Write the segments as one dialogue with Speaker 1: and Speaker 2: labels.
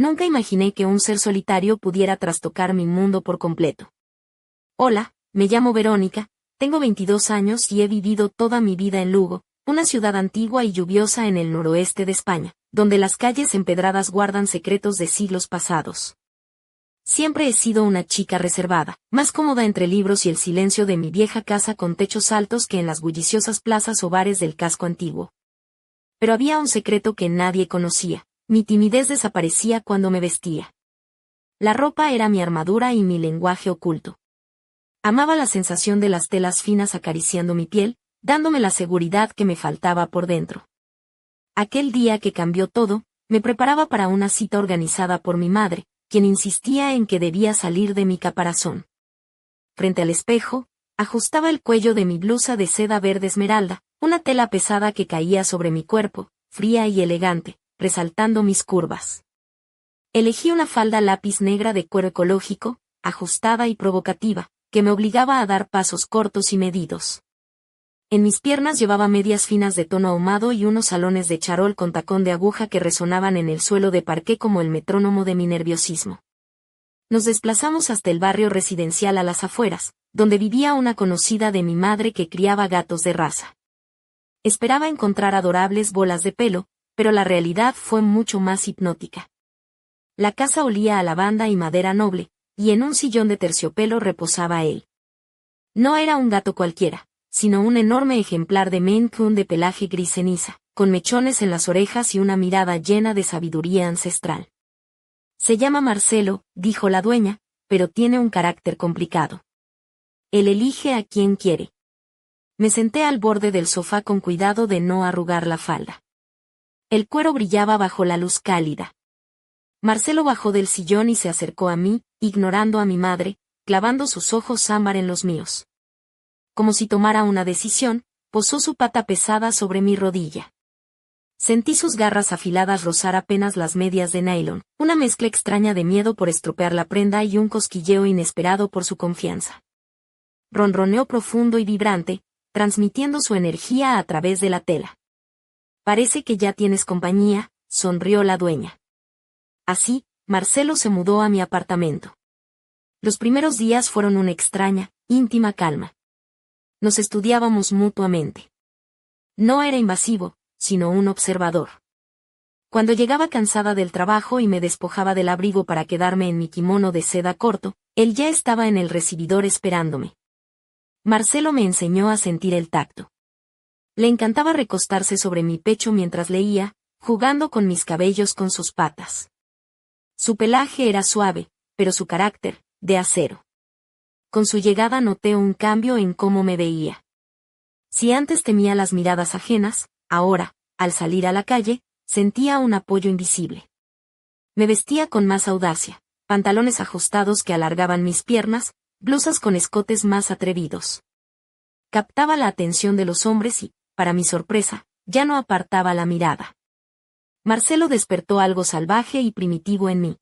Speaker 1: Nunca imaginé que un ser solitario pudiera trastocar mi mundo por completo. Hola, me llamo Verónica, tengo 22 años y he vivido toda mi vida en Lugo, una ciudad antigua y lluviosa en el noroeste de España, donde las calles empedradas guardan secretos de siglos pasados. Siempre he sido una chica reservada, más cómoda entre libros y el silencio de mi vieja casa con techos altos que en las bulliciosas plazas o bares del casco antiguo. Pero había un secreto que nadie conocía: mi timidez desaparecía cuando me vestía. La ropa era mi armadura y mi lenguaje oculto. Amaba la sensación de las telas finas acariciando mi piel, dándome la seguridad que me faltaba por dentro. Aquel día que cambió todo, me preparaba para una cita organizada por mi madre, quien insistía en que debía salir de mi caparazón. Frente al espejo, ajustaba el cuello de mi blusa de seda verde esmeralda, una tela pesada que caía sobre mi cuerpo, fría y elegante, resaltando mis curvas. Elegí una falda lápiz negra de cuero ecológico, ajustada y provocativa, que me obligaba a dar pasos cortos y medidos. En mis piernas llevaba medias finas de tono ahumado y unos salones de charol con tacón de aguja que resonaban en el suelo de parqué como el metrónomo de mi nerviosismo. Nos desplazamos hasta el barrio residencial a las afueras, donde vivía una conocida de mi madre que criaba gatos de raza. Esperaba encontrar adorables bolas de pelo, pero la realidad fue mucho más hipnótica. La casa olía a lavanda y madera noble, y en un sillón de terciopelo reposaba él. No era un gato cualquiera, sino un enorme ejemplar de Maine Coon de pelaje gris ceniza, con mechones en las orejas y una mirada llena de sabiduría ancestral. Se llama Marcelo, dijo la dueña, pero tiene un carácter complicado. Él elige a quien quiere. Me senté al borde del sofá con cuidado de no arrugar la falda. El cuero brillaba bajo la luz cálida. Marcelo bajó del sillón y se acercó a mí, ignorando a mi madre, clavando sus ojos ámbar en los míos. Como si tomara una decisión, posó su pata pesada sobre mi rodilla. Sentí sus garras afiladas rozar apenas las medias de nylon, una mezcla extraña de miedo por estropear la prenda y un cosquilleo inesperado por su confianza. Ronroneó profundo y vibrante, transmitiendo su energía a través de la tela. Parece que ya tienes compañía, sonrió la dueña. Así, Marcelo se mudó a mi apartamento. Los primeros días fueron una extraña, íntima calma. Nos estudiábamos mutuamente. No era invasivo, sino un observador. Cuando llegaba cansada del trabajo y me despojaba del abrigo para quedarme en mi kimono de seda corto, él ya estaba en el recibidor esperándome. Marcelo me enseñó a sentir el tacto. Le encantaba recostarse sobre mi pecho mientras leía, jugando con mis cabellos con sus patas. Su pelaje era suave, pero su carácter, de acero. Con su llegada noté un cambio en cómo me veía. Si antes temía las miradas ajenas, ahora, al salir a la calle, sentía un apoyo invisible. Me vestía con más audacia, pantalones ajustados que alargaban mis piernas, blusas con escotes más atrevidos. Captaba la atención de los hombres y, para mi sorpresa, ya no apartaba la mirada. Marcelo despertó algo salvaje y primitivo en mí.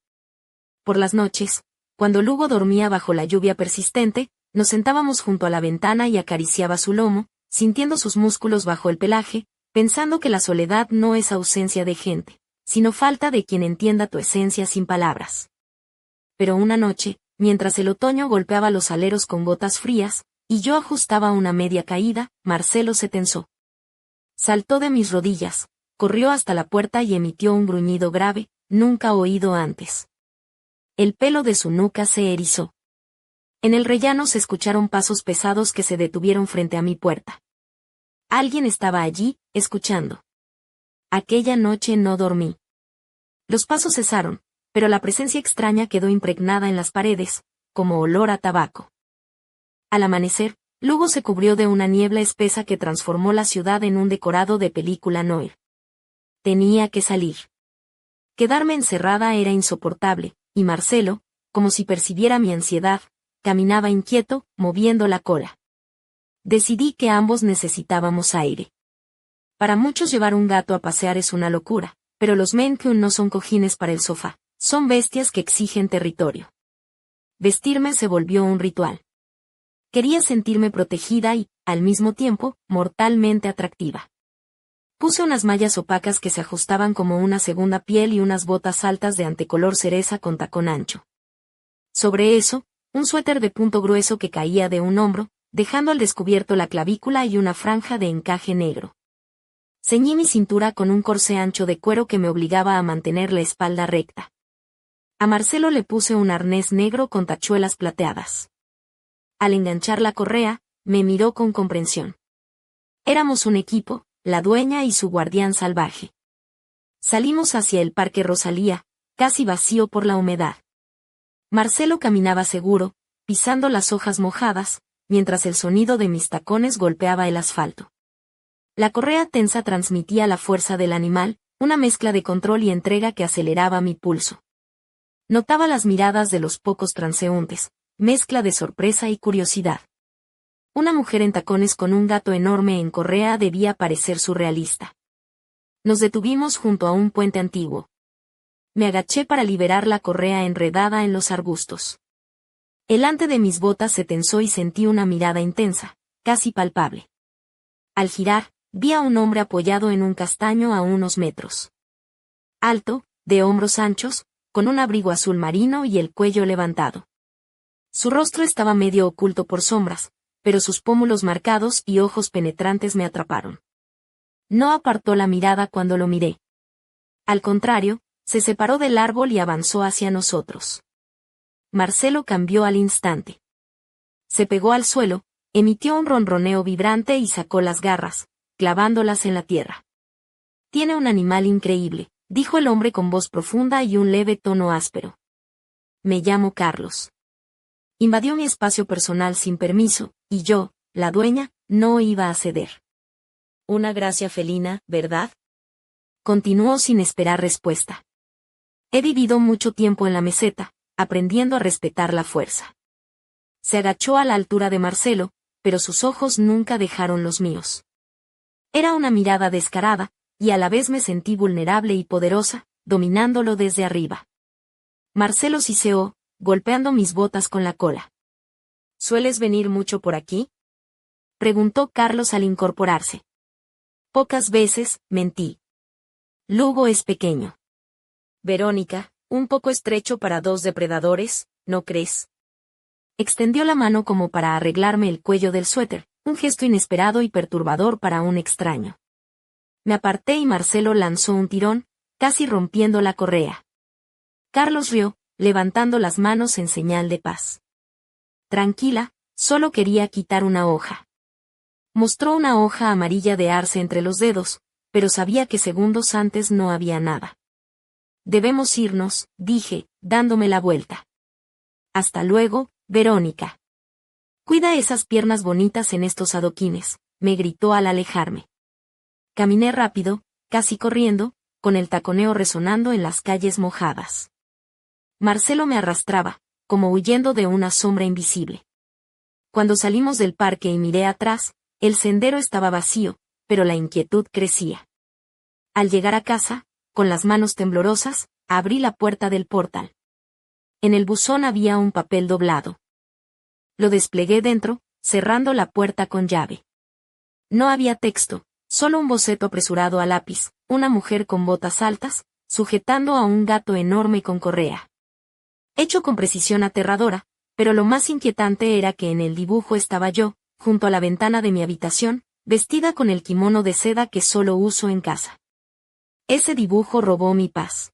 Speaker 1: Por las noches, cuando Lugo dormía bajo la lluvia persistente, nos sentábamos junto a la ventana y acariciaba su lomo, sintiendo sus músculos bajo el pelaje, pensando que la soledad no es ausencia de gente, sino falta de quien entienda tu esencia sin palabras. Pero una noche, mientras el otoño golpeaba los aleros con gotas frías, y yo ajustaba una media caída, Marcelo se tensó. Saltó de mis rodillas, corrió hasta la puerta y emitió un gruñido grave, nunca oído antes. El pelo de su nuca se erizó. En el rellano se escucharon pasos pesados que se detuvieron frente a mi puerta. Alguien estaba allí, escuchando. Aquella noche no dormí. Los pasos cesaron, pero la presencia extraña quedó impregnada en las paredes, como olor a tabaco. Al amanecer, Lugo se cubrió de una niebla espesa que transformó la ciudad en un decorado de película noir. Tenía que salir. Quedarme encerrada era insoportable, y Marcelo, como si percibiera mi ansiedad, caminaba inquieto, moviendo la cola. Decidí que ambos necesitábamos aire. Para muchos llevar un gato a pasear es una locura, pero los Maine Coon no son cojines para el sofá, son bestias que exigen territorio. Vestirme se volvió un ritual. Quería sentirme protegida y, al mismo tiempo, mortalmente atractiva. Puse unas mallas opacas que se ajustaban como una segunda piel y unas botas altas de antecolor cereza con tacón ancho. Sobre eso, un suéter de punto grueso que caía de un hombro, dejando al descubierto la clavícula y una franja de encaje negro. Ceñí mi cintura con un corsé ancho de cuero que me obligaba a mantener la espalda recta. A Marcelo le puse un arnés negro con tachuelas plateadas. Al enganchar la correa, me miró con comprensión. Éramos un equipo, la dueña y su guardián salvaje. Salimos hacia el Parque Rosalía, casi vacío por la humedad. Marcelo caminaba seguro, pisando las hojas mojadas, mientras el sonido de mis tacones golpeaba el asfalto. La correa tensa transmitía la fuerza del animal, una mezcla de control y entrega que aceleraba mi pulso. Notaba las miradas de los pocos transeúntes, mezcla de sorpresa y curiosidad. Una mujer en tacones con un gato enorme en correa debía parecer surrealista. Nos detuvimos junto a un puente antiguo. Me agaché para liberar la correa enredada en los arbustos. El ante de mis botas se tensó y sentí una mirada intensa, casi palpable. Al girar, vi a un hombre apoyado en un castaño a unos metros. Alto, de hombros anchos, con un abrigo azul marino y el cuello levantado. Su rostro estaba medio oculto por sombras, pero sus pómulos marcados y ojos penetrantes me atraparon. No apartó la mirada cuando lo miré. Al contrario, se separó del árbol y avanzó hacia nosotros. Marcelo cambió al instante. Se pegó al suelo, emitió un ronroneo vibrante y sacó las garras, clavándolas en la tierra. Tiene un animal increíble, dijo el hombre con voz profunda y un leve tono áspero. Me llamo Carlos. Invadió mi espacio personal sin permiso, y yo, la dueña, no iba a ceder. Una gracia felina, ¿verdad? Continuó sin esperar respuesta. He vivido mucho tiempo en la meseta, aprendiendo a respetar la fuerza. Se agachó a la altura de Marcelo, pero sus ojos nunca dejaron los míos. Era una mirada descarada, y a la vez me sentí vulnerable y poderosa, dominándolo desde arriba. Marcelo siseó, golpeando mis botas con la cola. ¿Sueles venir mucho por aquí?, preguntó Carlos al incorporarse. Pocas veces, mentí. Lugo es pequeño. Verónica, un poco estrecho para dos depredadores, ¿no crees? Extendió la mano como para arreglarme el cuello del suéter, un gesto inesperado y perturbador para un extraño. Me aparté y Marcelo lanzó un tirón, casi rompiendo la correa. Carlos rió, levantando las manos en señal de paz. Tranquila, solo quería quitar una hoja. Mostró una hoja amarilla de arce entre los dedos, pero sabía que segundos antes no había nada. Debemos irnos, dije, dándome la vuelta. Hasta luego, Verónica. Cuida esas piernas bonitas en estos adoquines, me gritó al alejarme. Caminé rápido, casi corriendo, con el taconeo resonando en las calles mojadas. Marcelo me arrastraba, como huyendo de una sombra invisible. Cuando salimos del parque y miré atrás, el sendero estaba vacío, pero la inquietud crecía. Al llegar a casa, con las manos temblorosas, abrí la puerta del portal. En el buzón había un papel doblado. Lo desplegué dentro, cerrando la puerta con llave. No había texto, solo un boceto apresurado a lápiz, una mujer con botas altas, sujetando a un gato enorme con correa. Hecho con precisión aterradora, pero lo más inquietante era que en el dibujo estaba yo, junto a la ventana de mi habitación, vestida con el kimono de seda que solo uso en casa. Ese dibujo robó mi paz.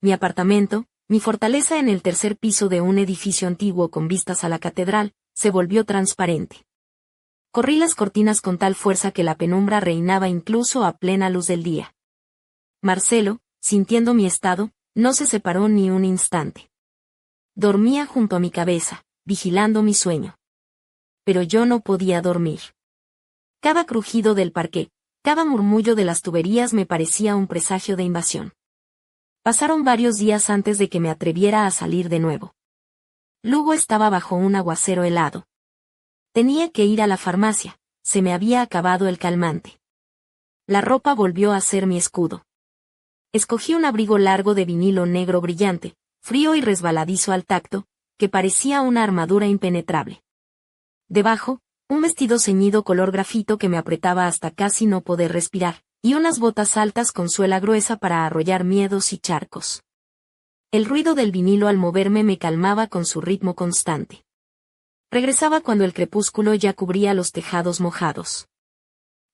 Speaker 1: Mi apartamento, mi fortaleza en el tercer piso de un edificio antiguo con vistas a la catedral, se volvió transparente. Corrí las cortinas con tal fuerza que la penumbra reinaba incluso a plena luz del día. Marcelo, sintiendo mi estado, no se separó ni un instante. Dormía junto a mi cabeza, vigilando mi sueño. Pero yo no podía dormir. Cada crujido del parqué, cada murmullo de las tuberías me parecía un presagio de invasión. Pasaron varios días antes de que me atreviera a salir de nuevo. Lugo estaba bajo un aguacero helado. Tenía que ir a la farmacia, se me había acabado el calmante. La ropa volvió a ser mi escudo. Escogí un abrigo largo de vinilo negro brillante, frío y resbaladizo al tacto, que parecía una armadura impenetrable. Debajo, un vestido ceñido color grafito que me apretaba hasta casi no poder respirar, Y unas botas altas con suela gruesa para arrollar miedos y charcos. El ruido del vinilo al moverme me calmaba con su ritmo constante. Regresaba cuando el crepúsculo ya cubría los tejados mojados.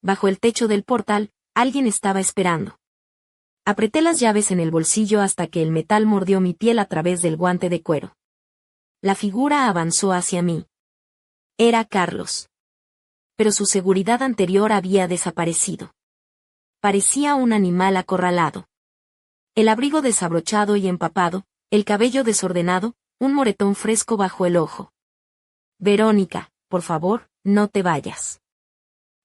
Speaker 1: Bajo el techo del portal, alguien estaba esperando. Apreté las llaves en el bolsillo hasta que el metal mordió mi piel a través del guante de cuero. La figura avanzó hacia mí. Era Carlos. Pero su seguridad anterior había desaparecido. Parecía un animal acorralado. El abrigo desabrochado y empapado, el cabello desordenado, un moretón fresco bajo el ojo. Verónica, por favor, no te vayas.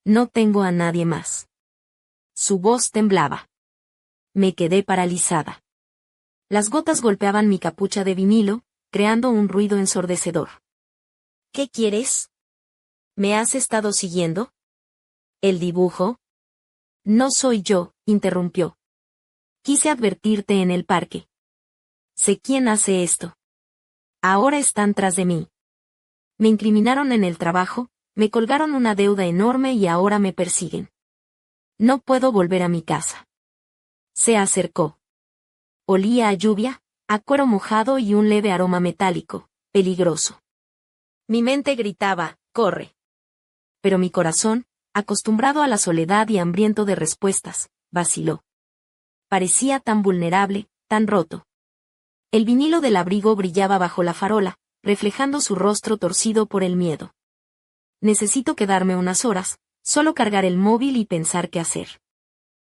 Speaker 1: No tengo a nadie más. Su voz temblaba. Me quedé paralizada. Las gotas golpeaban mi capucha de vinilo, creando un ruido ensordecedor. ¿Qué quieres? ¿Me has estado siguiendo? ¿El dibujo? No soy yo, interrumpió. Quise advertirte en el parque. Sé quién hace esto. Ahora están tras de mí. Me incriminaron en el trabajo, me colgaron una deuda enorme y ahora me persiguen. No puedo volver a mi casa. Se acercó. Olía a lluvia, a cuero mojado y un leve aroma metálico, peligroso. Mi mente gritaba, corre. Pero mi corazón, acostumbrado a la soledad y hambriento de respuestas, vaciló. Parecía tan vulnerable, tan roto. El vinilo del abrigo brillaba bajo la farola, reflejando su rostro torcido por el miedo. Necesito quedarme unas horas, solo cargar el móvil y pensar qué hacer.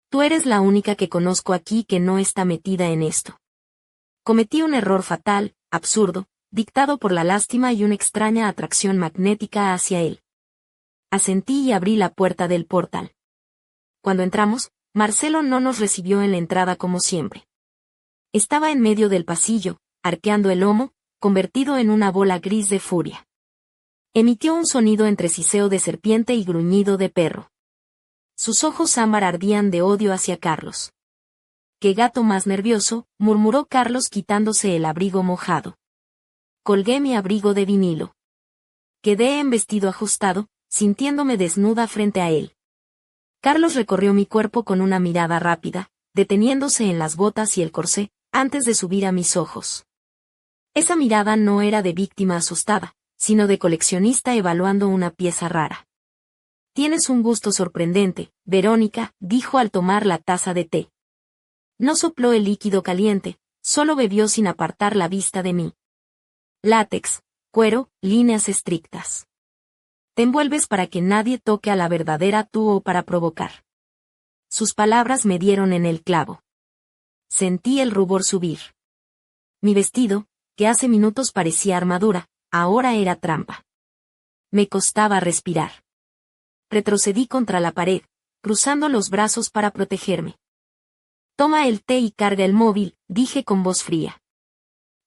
Speaker 1: Tú eres la única que conozco aquí que no está metida en esto. Cometí un error fatal, absurdo, dictado por la lástima y una extraña atracción magnética hacia él. Asentí y abrí la puerta del portal. Cuando entramos, Marcelo no nos recibió en la entrada como siempre. Estaba en medio del pasillo, arqueando el lomo, convertido en una bola gris de furia. Emitió un sonido entre siseo de serpiente y gruñido de perro. Sus ojos ámbar ardían de odio hacia Carlos. «¡Qué gato más nervioso!», murmuró Carlos quitándose el abrigo mojado. Colgué mi abrigo de vinilo. Quedé en vestido ajustado, sintiéndome desnuda frente a él. Carlos recorrió mi cuerpo con una mirada rápida, deteniéndose en las botas y el corsé, antes de subir a mis ojos. Esa mirada no era de víctima asustada, sino de coleccionista evaluando una pieza rara. «Tienes un gusto sorprendente, Verónica», dijo al tomar la taza de té. No sopló el líquido caliente, solo bebió sin apartar la vista de mí. Látex, cuero, líneas estrictas. Te envuelves para que nadie toque a la verdadera tú o para provocar. Sus palabras me dieron en el clavo. Sentí el rubor subir. Mi vestido, que hace minutos parecía armadura, ahora era trampa. Me costaba respirar. Retrocedí contra la pared, cruzando los brazos para protegerme. «Toma el té y carga el móvil», dije con voz fría.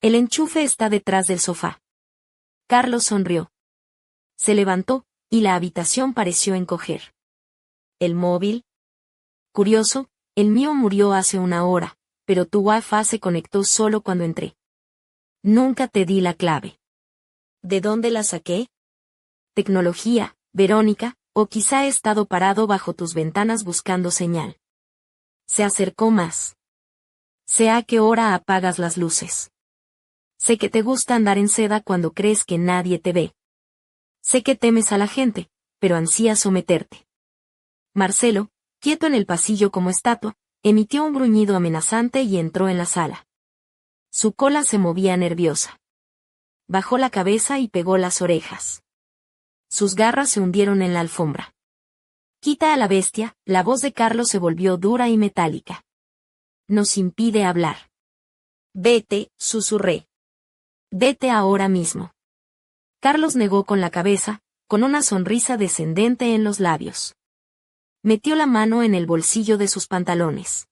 Speaker 1: «El enchufe está detrás del sofá». Carlos sonrió. Se levantó, y la habitación pareció encoger. «¿El móvil?» «Curioso, el mío murió hace una hora, pero tu Wi-Fi se conectó solo cuando entré. Nunca te di la clave». «¿De dónde la saqué?» «Tecnología, Verónica, o quizá he estado parado bajo tus ventanas buscando señal». Se acercó más. «Sé a qué hora apagas las luces. Sé que te gusta andar en seda cuando crees que nadie te ve. Sé que temes a la gente, pero ansías someterte». Marcelo, quieto en el pasillo como estatua, emitió un gruñido amenazante y entró en la sala. Su cola se movía nerviosa. Bajó la cabeza y pegó las orejas. Sus garras se hundieron en la alfombra. «Quita a la bestia», la voz de Carlos se volvió dura y metálica. «Nos impide hablar». «Vete», susurré. «Vete ahora mismo». Carlos negó con la cabeza, con una sonrisa descendente en los labios. Metió la mano en el bolsillo de sus pantalones.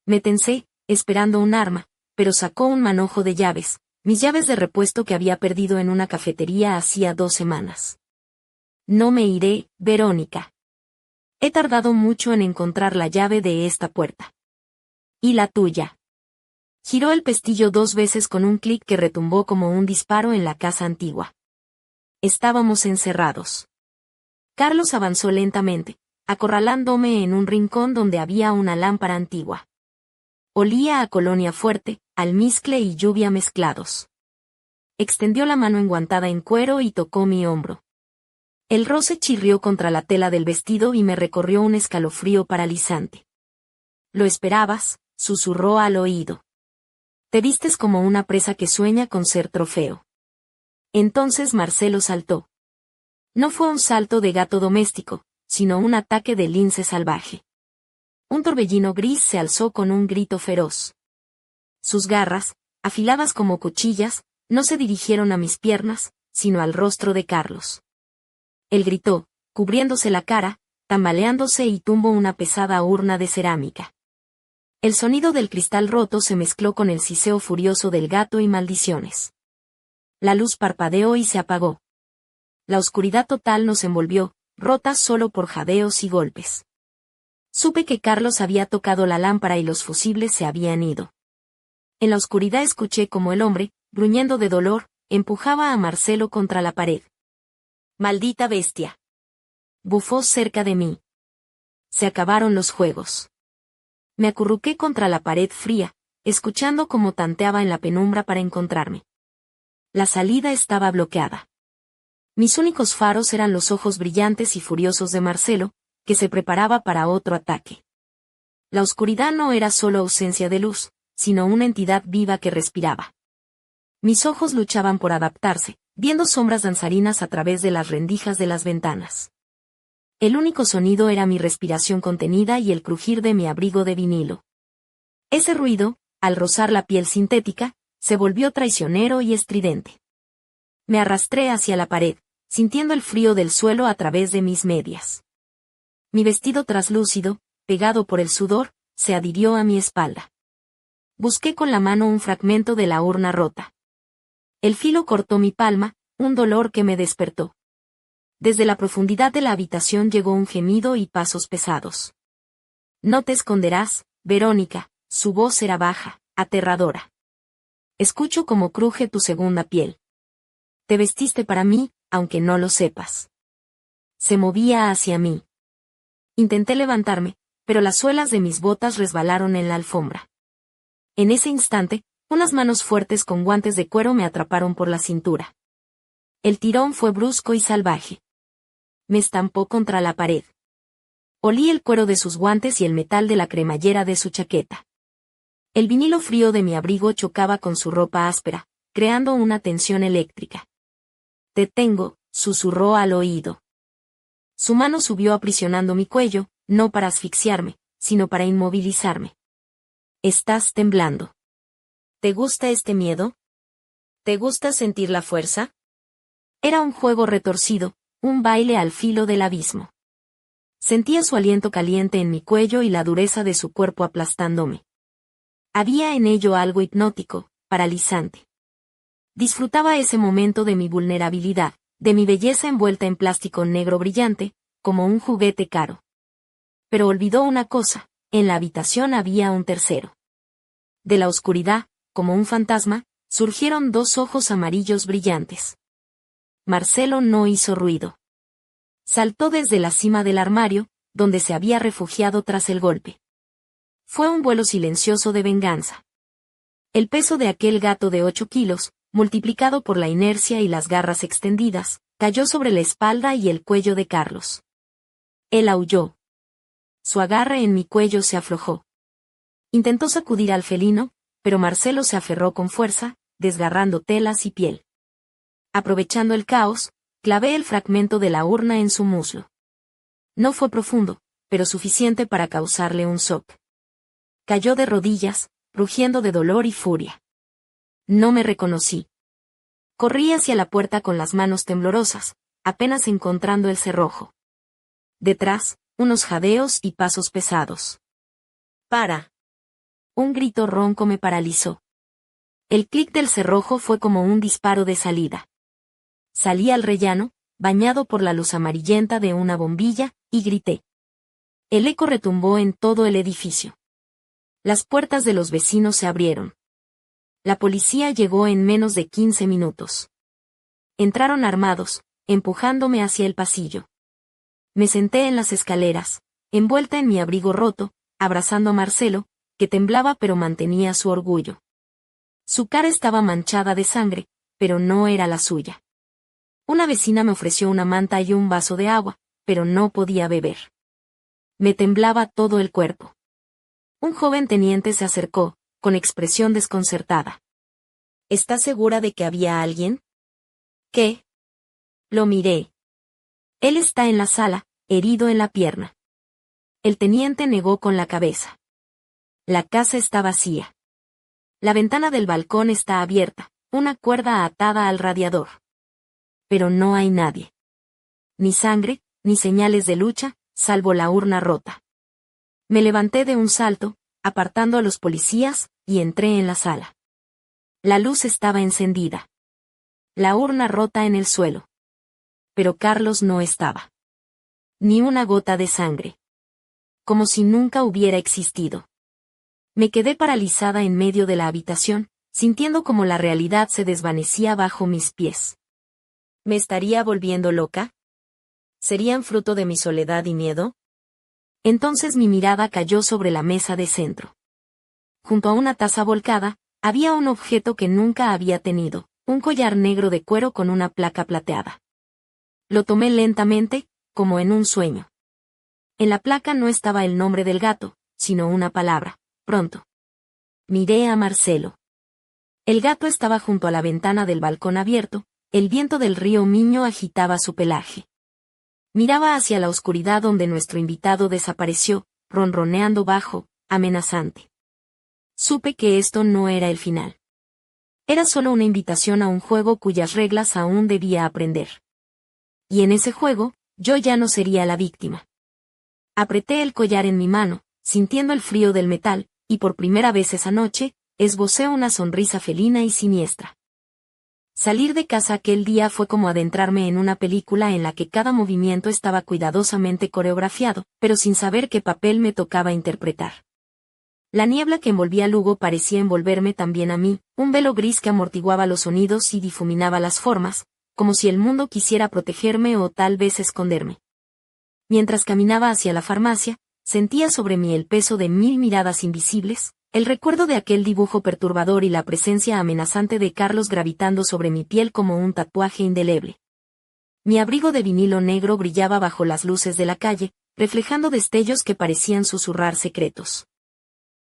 Speaker 1: Me tensé, esperando un arma, pero sacó un manojo de llaves, mis llaves de repuesto que había perdido en una cafetería hacía 2 semanas. «No me iré, Verónica. He tardado mucho en encontrar la llave de esta puerta». «¿Y la tuya?». Giró el pestillo 2 veces con un clic que retumbó como un disparo en la casa antigua. Estábamos encerrados. Carlos avanzó lentamente, acorralándome en un rincón donde había una lámpara antigua. Olía a colonia fuerte, almizcle y lluvia mezclados. Extendió la mano enguantada en cuero y tocó mi hombro. El roce chirrió contra la tela del vestido y me recorrió un escalofrío paralizante. «Lo esperabas», susurró al oído. «Te vistes como una presa que sueña con ser trofeo». Entonces Marcelo saltó. No fue un salto de gato doméstico, sino un ataque de lince salvaje. Un torbellino gris se alzó con un grito feroz. Sus garras, afiladas como cuchillas, no se dirigieron a mis piernas, sino al rostro de Carlos. Él gritó, cubriéndose la cara, tambaleándose y tumbó una pesada urna de cerámica. El sonido del cristal roto se mezcló con el siseo furioso del gato y maldiciones. La luz parpadeó y se apagó. La oscuridad total nos envolvió, rota solo por jadeos y golpes. Supe que Carlos había tocado la lámpara y los fusibles se habían ido. En la oscuridad escuché como el hombre, gruñendo de dolor, empujaba a Marcelo contra la pared. «¡Maldita bestia!», bufó cerca de mí. Se acabaron los juegos. Me acurruqué contra la pared fría, escuchando cómo tanteaba en la penumbra para encontrarme. La salida estaba bloqueada. Mis únicos faros eran los ojos brillantes y furiosos de Marcelo, que se preparaba para otro ataque. La oscuridad no era solo ausencia de luz, sino una entidad viva que respiraba. Mis ojos luchaban por adaptarse, viendo sombras danzarinas a través de las rendijas de las ventanas. El único sonido era mi respiración contenida y el crujir de mi abrigo de vinilo. Ese ruido, al rozar la piel sintética, se volvió traicionero y estridente. Me arrastré hacia la pared, sintiendo el frío del suelo a través de mis medias. Mi vestido traslúcido, pegado por el sudor, se adhirió a mi espalda. Busqué con la mano un fragmento de la urna rota. El filo cortó mi palma, un dolor que me despertó. Desde la profundidad de la habitación llegó un gemido y pasos pesados. «No te esconderás, Verónica», su voz era baja, aterradora. «Escucho cómo cruje tu segunda piel. Te vestiste para mí, aunque no lo sepas». Se movía hacia mí. Intenté levantarme, pero las suelas de mis botas resbalaron en la alfombra. En ese instante, unas manos fuertes con guantes de cuero me atraparon por la cintura. El tirón fue brusco y salvaje. Me estampó contra la pared. Olí el cuero de sus guantes y el metal de la cremallera de su chaqueta. El vinilo frío de mi abrigo chocaba con su ropa áspera, creando una tensión eléctrica. «Te tengo», susurró al oído. Su mano subió aprisionando mi cuello, no para asfixiarme, sino para inmovilizarme. «Estás temblando. ¿Te gusta este miedo? ¿Te gusta sentir la fuerza?» Era un juego retorcido, un baile al filo del abismo. Sentía su aliento caliente en mi cuello y la dureza de su cuerpo aplastándome. Había en ello algo hipnótico, paralizante. Disfrutaba ese momento de mi vulnerabilidad, de mi belleza envuelta en plástico negro brillante, como un juguete caro. Pero olvidó una cosa, en la habitación había un tercero. De la oscuridad, como un fantasma, surgieron dos ojos amarillos brillantes. Marcelo no hizo ruido. Saltó desde la cima del armario, donde se había refugiado tras el golpe. Fue un vuelo silencioso de venganza. El peso de aquel gato de 8 kilos, multiplicado por la inercia y las garras extendidas, cayó sobre la espalda y el cuello de Carlos. Él aulló. Su agarre en mi cuello se aflojó. Intentó sacudir al felino, pero Marcelo se aferró con fuerza, desgarrando telas y piel. Aprovechando el caos, clavé el fragmento de la urna en su muslo. No fue profundo, pero suficiente para causarle un shock. Cayó de rodillas, rugiendo de dolor y furia. No me reconocí. Corrí hacia la puerta con las manos temblorosas, apenas encontrando el cerrojo. Detrás, unos jadeos y pasos pesados. «¡Para!». Un grito ronco me paralizó. El clic del cerrojo fue como un disparo de salida. Salí al rellano, bañado por la luz amarillenta de una bombilla, y grité. El eco retumbó en todo el edificio. Las puertas de los vecinos se abrieron. La policía llegó en menos de 15 minutos. Entraron armados, empujándome hacia el pasillo. Me senté en las escaleras, envuelta en mi abrigo roto, abrazando a Marcelo, que temblaba pero mantenía su orgullo. Su cara estaba manchada de sangre, pero no era la suya. Una vecina me ofreció una manta y un vaso de agua, pero no podía beber. Me temblaba todo el cuerpo. Un joven teniente se acercó, con expresión desconcertada. ¿Estás segura de que había alguien? ¿Qué? Lo miré. Él está en la sala, herido en la pierna. El teniente negó con la cabeza. La casa está vacía. La ventana del balcón está abierta, una cuerda atada al radiador. Pero no hay nadie. Ni sangre, ni señales de lucha, salvo la urna rota. Me levanté de un salto, apartando a los policías, y entré en la sala. La luz estaba encendida. La urna rota en el suelo. Pero Carlos no estaba. Ni una gota de sangre. Como si nunca hubiera existido. Me quedé paralizada en medio de la habitación, sintiendo como la realidad se desvanecía bajo mis pies. ¿Me estaría volviendo loca? ¿Serían fruto de mi soledad y miedo? Entonces mi mirada cayó sobre la mesa de centro. Junto a una taza volcada, había un objeto que nunca había tenido, un collar negro de cuero con una placa plateada. Lo tomé lentamente, como en un sueño. En la placa no estaba el nombre del gato, sino una palabra, pronto. Miré a Marcelo. El gato estaba junto a la ventana del balcón abierto, el viento del río Miño agitaba su pelaje. Miraba hacia la oscuridad donde nuestro invitado desapareció, ronroneando bajo, amenazante. Supe que esto no era el final. Era solo una invitación a un juego cuyas reglas aún debía aprender. Y en ese juego, yo ya no sería la víctima. Apreté el collar en mi mano, sintiendo el frío del metal, y por primera vez esa noche, esbocé una sonrisa felina y siniestra. Salir de casa aquel día fue como adentrarme en una película en la que cada movimiento estaba cuidadosamente coreografiado, pero sin saber qué papel me tocaba interpretar. La niebla que envolvía Lugo parecía envolverme también a mí, un velo gris que amortiguaba los sonidos y difuminaba las formas, como si el mundo quisiera protegerme o tal vez esconderme. Mientras caminaba hacia la farmacia, sentía sobre mí el peso de 1000 miradas invisibles, el recuerdo de aquel dibujo perturbador y la presencia amenazante de Carlos gravitando sobre mi piel como un tatuaje indeleble. Mi abrigo de vinilo negro brillaba bajo las luces de la calle, reflejando destellos que parecían susurrar secretos.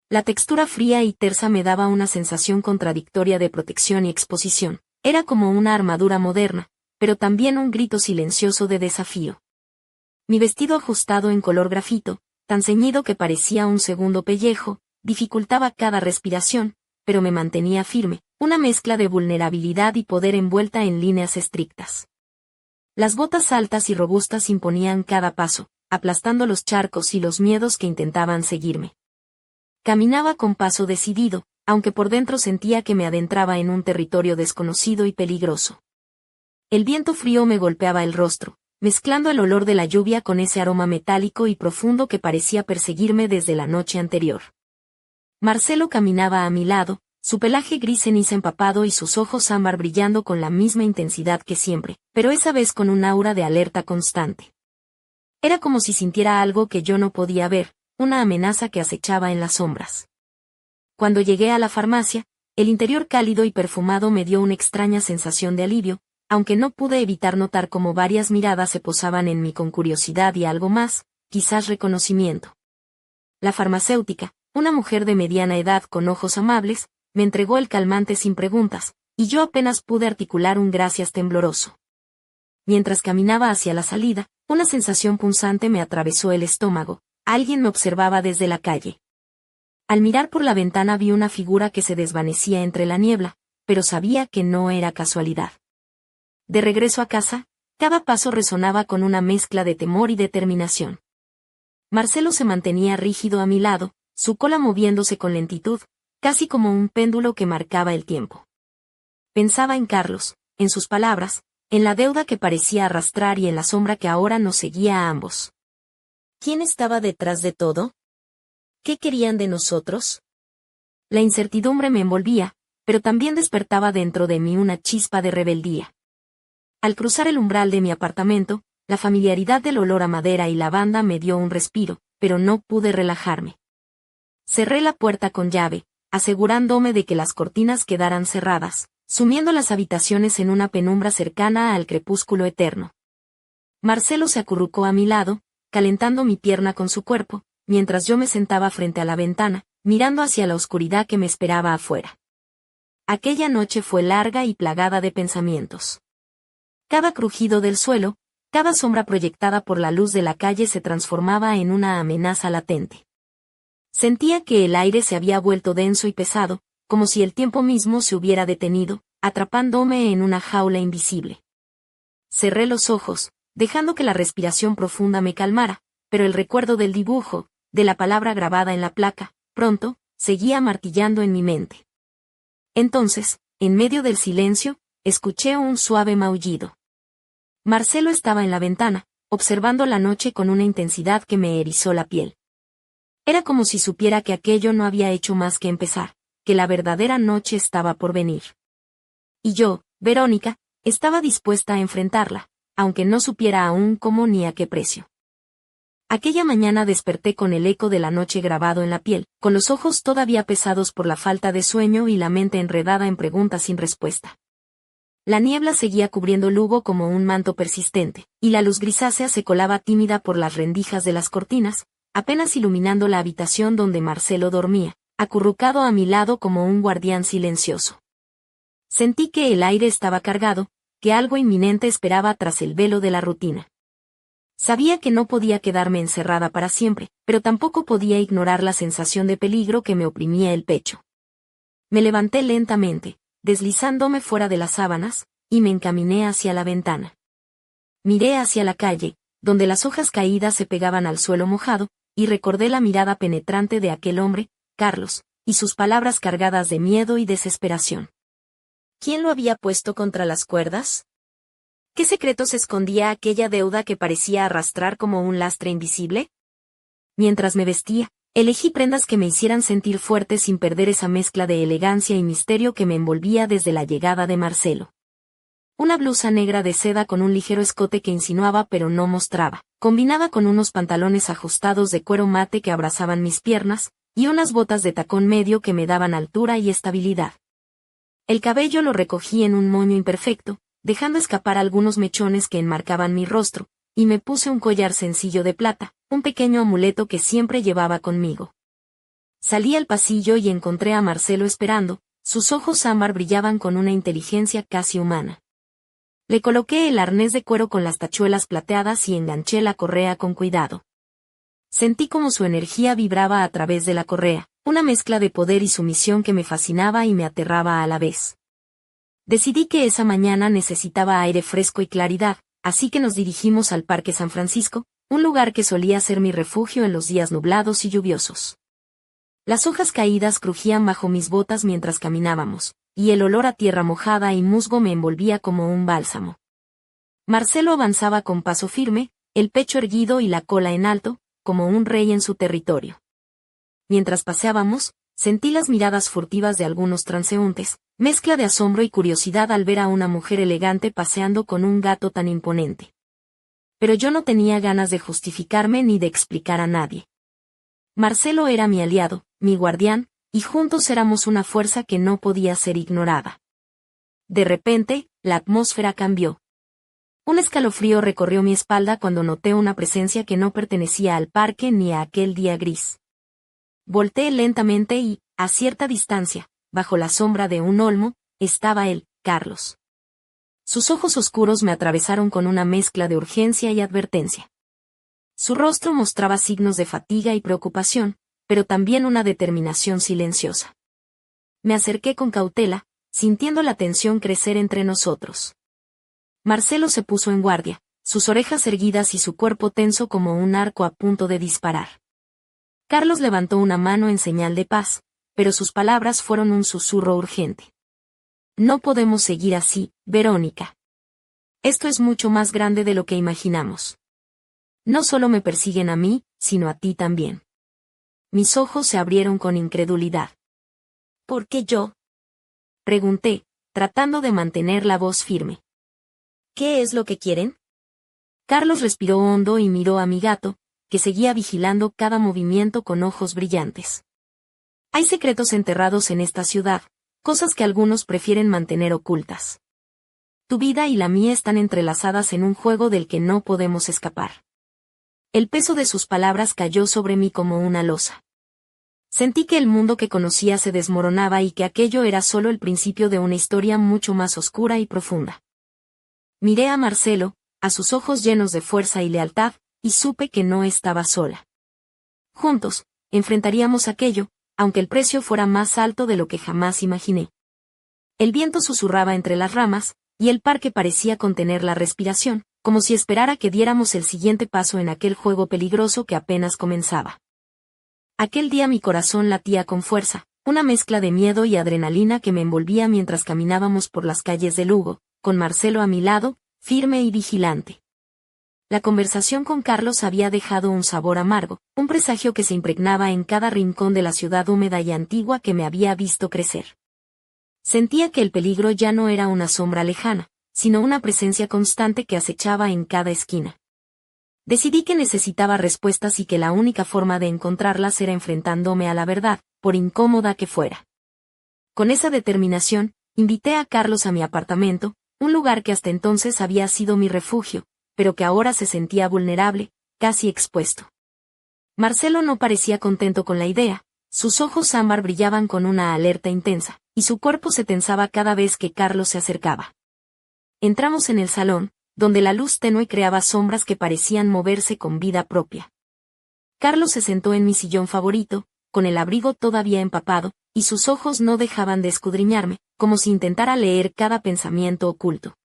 Speaker 1: La textura fría y tersa me daba una sensación contradictoria de protección y exposición. Era como una armadura moderna, pero también un grito silencioso de desafío. Mi vestido ajustado en color grafito, tan ceñido que parecía un segundo pellejo, dificultaba cada respiración, pero me mantenía firme, una mezcla de vulnerabilidad y poder envuelta en líneas estrictas. Las botas altas y robustas imponían cada paso, aplastando los charcos y los miedos que intentaban seguirme. Caminaba con paso decidido, aunque por dentro sentía que me adentraba en un territorio desconocido y peligroso. El viento frío me golpeaba el rostro, mezclando el olor de la lluvia con ese aroma metálico y profundo que parecía perseguirme desde la noche anterior. Marcelo caminaba a mi lado, su pelaje gris ceniza empapado y sus ojos ámbar brillando con la misma intensidad que siempre, pero esa vez con un aura de alerta constante. Era como si sintiera algo que yo no podía ver, una amenaza que acechaba en las sombras. Cuando llegué a la farmacia, el interior cálido y perfumado me dio una extraña sensación de alivio, aunque no pude evitar notar cómo varias miradas se posaban en mí con curiosidad y algo más, quizás reconocimiento. La farmacéutica, una mujer de mediana edad con ojos amables, me entregó el calmante sin preguntas, y yo apenas pude articular un gracias tembloroso. Mientras caminaba hacia la salida, una sensación punzante me atravesó el estómago, alguien me observaba desde la calle. Al mirar por la ventana vi una figura que se desvanecía entre la niebla, pero sabía que no era casualidad. De regreso a casa, cada paso resonaba con una mezcla de temor y determinación. Marcelo se mantenía rígido a mi lado, su cola moviéndose con lentitud, casi como un péndulo que marcaba el tiempo. Pensaba en Carlos, en sus palabras, en la deuda que parecía arrastrar y en la sombra que ahora nos seguía a ambos. ¿Quién estaba detrás de todo? ¿Qué querían de nosotros? La incertidumbre me envolvía, pero también despertaba dentro de mí una chispa de rebeldía. Al cruzar el umbral de mi apartamento, La familiaridad del olor a madera y lavanda me dio un respiro, pero no pude relajarme. Cerré la puerta con llave, asegurándome de que las cortinas quedaran cerradas, sumiendo las habitaciones en una penumbra cercana al crepúsculo eterno. Marcelo se acurrucó a mi lado, calentando mi pierna con su cuerpo, mientras yo me sentaba frente a la ventana, mirando hacia la oscuridad que me esperaba afuera. Aquella noche fue larga y plagada de pensamientos. Cada crujido del suelo, cada sombra proyectada por la luz de la calle se transformaba en una amenaza latente. Sentía que el aire se había vuelto denso y pesado, como si el tiempo mismo se hubiera detenido, atrapándome en una jaula invisible. Cerré los ojos, dejando que la respiración profunda me calmara, pero el recuerdo del dibujo, de la palabra grabada en la placa, pronto, seguía martillando en mi mente. Entonces, en medio del silencio, escuché un suave maullido. Marcelo estaba en la ventana, observando la noche con una intensidad que me erizó la piel. Era como si supiera que aquello no había hecho más que empezar, que la verdadera noche estaba por venir. Y yo, Verónica, estaba dispuesta a enfrentarla, aunque no supiera aún cómo ni a qué precio. Aquella mañana desperté con el eco de la noche grabado en la piel, con los ojos todavía pesados por la falta de sueño y la mente enredada en preguntas sin respuesta. La niebla seguía cubriendo Lugo como un manto persistente, y la luz grisácea se colaba tímida por las rendijas de las cortinas, apenas iluminando la habitación donde Marcelo dormía, acurrucado a mi lado como un guardián silencioso. Sentí que el aire estaba cargado, que algo inminente esperaba tras el velo de la rutina. Sabía que no podía quedarme encerrada para siempre, pero tampoco podía ignorar la sensación de peligro que me oprimía el pecho. Me levanté lentamente, deslizándome fuera de las sábanas, y me encaminé hacia la ventana. Miré hacia la calle, donde las hojas caídas se pegaban al suelo mojado, y recordé la mirada penetrante de aquel hombre, Carlos, y sus palabras cargadas de miedo y desesperación. ¿Quién lo había puesto contra las cuerdas? ¿Qué secretos escondía aquella deuda que parecía arrastrar como un lastre invisible? Mientras me vestía, elegí prendas que me hicieran sentir fuerte sin perder esa mezcla de elegancia y misterio que me envolvía desde la llegada de Marcelo. Una blusa negra de seda con un ligero escote que insinuaba pero no mostraba, combinaba con unos pantalones ajustados de cuero mate que abrazaban mis piernas, y unas botas de tacón medio que me daban altura y estabilidad. El cabello lo recogí en un moño imperfecto, dejando escapar algunos mechones que enmarcaban mi rostro, y me puse un collar sencillo de plata, un pequeño amuleto que siempre llevaba conmigo. Salí al pasillo y encontré a Marcelo esperando, sus ojos ámbar brillaban con una inteligencia casi humana. Le coloqué el arnés de cuero con las tachuelas plateadas y enganché la correa con cuidado. Sentí como su energía vibraba a través de la correa, una mezcla de poder y sumisión que me fascinaba y me aterraba a la vez. Decidí que esa mañana necesitaba aire fresco y claridad, así que nos dirigimos al Parque San Francisco, un lugar que solía ser mi refugio en los días nublados y lluviosos. Las hojas caídas crujían bajo mis botas mientras caminábamos, y el olor a tierra mojada y musgo me envolvía como un bálsamo. Marcelo avanzaba con paso firme, el pecho erguido y la cola en alto, como un rey en su territorio. Mientras paseábamos, sentí las miradas furtivas de algunos transeúntes, mezcla de asombro y curiosidad al ver a una mujer elegante paseando con un gato tan imponente. Pero yo no tenía ganas de justificarme ni de explicar a nadie. Marcelo era mi aliado, mi guardián, y juntos éramos una fuerza que no podía ser ignorada. De repente, la atmósfera cambió. Un escalofrío recorrió mi espalda cuando noté una presencia que no pertenecía al parque ni a aquel día gris. Volteé lentamente y, a cierta distancia, bajo la sombra de un olmo, estaba él, Carlos. Sus ojos oscuros me atravesaron con una mezcla de urgencia y advertencia. Su rostro mostraba signos de fatiga y preocupación, pero también una determinación silenciosa. Me acerqué con cautela, sintiendo la tensión crecer entre nosotros. Marcelo se puso en guardia, sus orejas erguidas y su cuerpo tenso como un arco a punto de disparar. Carlos levantó una mano en señal de paz, pero sus palabras fueron un susurro urgente. No podemos seguir así, Verónica. Esto es mucho más grande de lo que imaginamos. No solo me persiguen a mí, sino a ti también. Mis ojos se abrieron con incredulidad. ¿Por qué yo? Pregunté, tratando de mantener la voz firme. ¿Qué es lo que quieren? Carlos respiró hondo y miró a mi gato, que seguía vigilando cada movimiento con ojos brillantes. Hay secretos enterrados en esta ciudad, cosas que algunos prefieren mantener ocultas. Tu vida y la mía están entrelazadas en un juego del que no podemos escapar. El peso de sus palabras cayó sobre mí como una losa. Sentí que el mundo que conocía se desmoronaba y que aquello era solo el principio de una historia mucho más oscura y profunda. Miré a Marcelo, a sus ojos llenos de fuerza y lealtad, y supe que no estaba sola. Juntos, enfrentaríamos aquello, aunque el precio fuera más alto de lo que jamás imaginé. El viento susurraba entre las ramas, y el parque parecía contener la respiración, como si esperara que diéramos el siguiente paso en aquel juego peligroso que apenas comenzaba. Aquel día mi corazón latía con fuerza, una mezcla de miedo y adrenalina que me envolvía mientras caminábamos por las calles de Lugo, con Marcelo a mi lado, firme y vigilante. La conversación con Carlos había dejado un sabor amargo, un presagio que se impregnaba en cada rincón de la ciudad húmeda y antigua que me había visto crecer. Sentía que el peligro ya no era una sombra lejana, sino una presencia constante que acechaba en cada esquina. Decidí que necesitaba respuestas y que la única forma de encontrarlas era enfrentándome a la verdad, por incómoda que fuera. Con esa determinación, invité a Carlos a mi apartamento, un lugar que hasta entonces había sido mi refugio, pero que ahora se sentía vulnerable, casi expuesto. Marcelo no parecía contento con la idea, sus ojos ámbar brillaban con una alerta intensa, y su cuerpo se tensaba cada vez que Carlos se acercaba. Entramos en el salón, donde la luz tenue creaba sombras que parecían moverse con vida propia. Carlos se sentó en mi sillón favorito, con el abrigo todavía empapado, y sus ojos no dejaban de escudriñarme, como si intentara leer cada pensamiento oculto.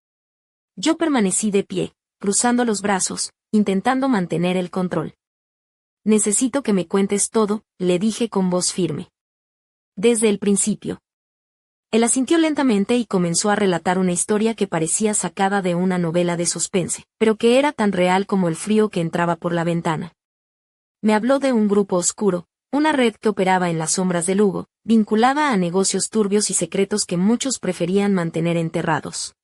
Speaker 1: Yo permanecí de pie, cruzando los brazos, intentando mantener el control. Necesito que me cuentes todo, le dije con voz firme. Desde el principio. Él asintió lentamente y comenzó a relatar una historia que parecía sacada de una novela de suspense, pero que era tan real como el frío que entraba por la ventana. Me habló de un grupo oscuro, una red que operaba en las sombras de Lugo, vinculada a negocios turbios y secretos que muchos preferían mantener enterrados.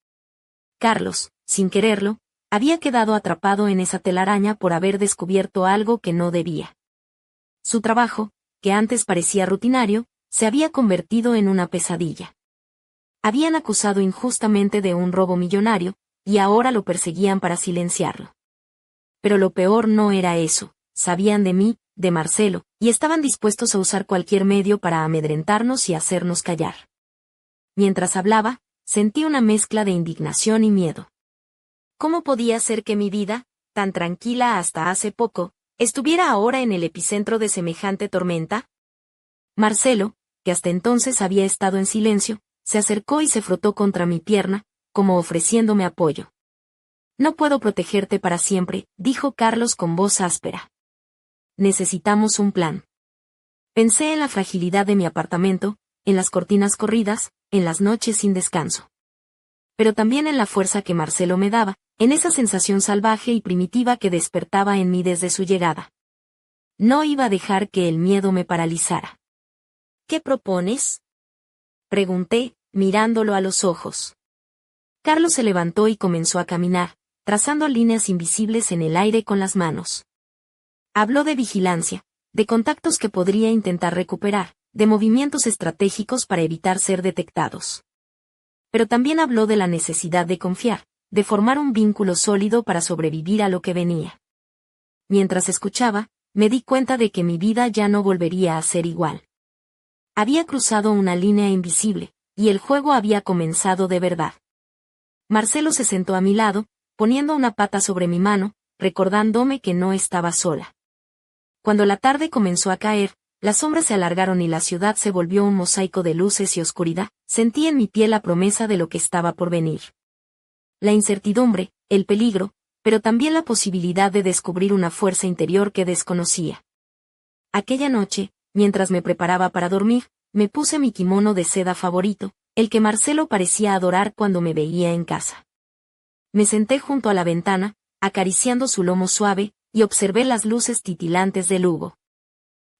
Speaker 1: Carlos, sin quererlo, había quedado atrapado en esa telaraña por haber descubierto algo que no debía. Su trabajo, que antes parecía rutinario, se había convertido en una pesadilla. Habían acusado injustamente de un robo millonario, y ahora lo perseguían para silenciarlo. Pero lo peor no era eso, sabían de mí, de Marcelo, y estaban dispuestos a usar cualquier medio para amedrentarnos y hacernos callar. Mientras hablaba, sentí una mezcla de indignación y miedo. ¿Cómo podía ser que mi vida, tan tranquila hasta hace poco, estuviera ahora en el epicentro de semejante tormenta? Marcelo, que hasta entonces había estado en silencio, se acercó y se frotó contra mi pierna, como ofreciéndome apoyo. No puedo protegerte para siempre, dijo Carlos con voz áspera. Necesitamos un plan. Pensé en la fragilidad de mi apartamento, en las cortinas corridas, en las noches sin descanso. Pero también en la fuerza que Marcelo me daba, en esa sensación salvaje y primitiva que despertaba en mí desde su llegada. No iba a dejar que el miedo me paralizara. ¿Qué propones?, pregunté, mirándolo a los ojos. Carlos se levantó y comenzó a caminar, trazando líneas invisibles en el aire con las manos. Habló de vigilancia, de contactos que podría intentar recuperar, de movimientos estratégicos para evitar ser detectados. Pero también habló de la necesidad de confiar, de formar un vínculo sólido para sobrevivir a lo que venía. Mientras escuchaba, me di cuenta de que mi vida ya no volvería a ser igual. Había cruzado una línea invisible, y el juego había comenzado de verdad. Marcelo se sentó a mi lado, poniendo una pata sobre mi mano, recordándome que no estaba sola. Cuando la tarde comenzó a caer, las sombras se alargaron y la ciudad se volvió un mosaico de luces y oscuridad, sentí en mi piel la promesa de lo que estaba por venir. La incertidumbre, el peligro, pero también la posibilidad de descubrir una fuerza interior que desconocía. Aquella noche, mientras me preparaba para dormir, me puse mi kimono de seda favorito, el que Marcelo parecía adorar cuando me veía en casa. Me senté junto a la ventana, acariciando su lomo suave, y observé las luces titilantes de Lugo.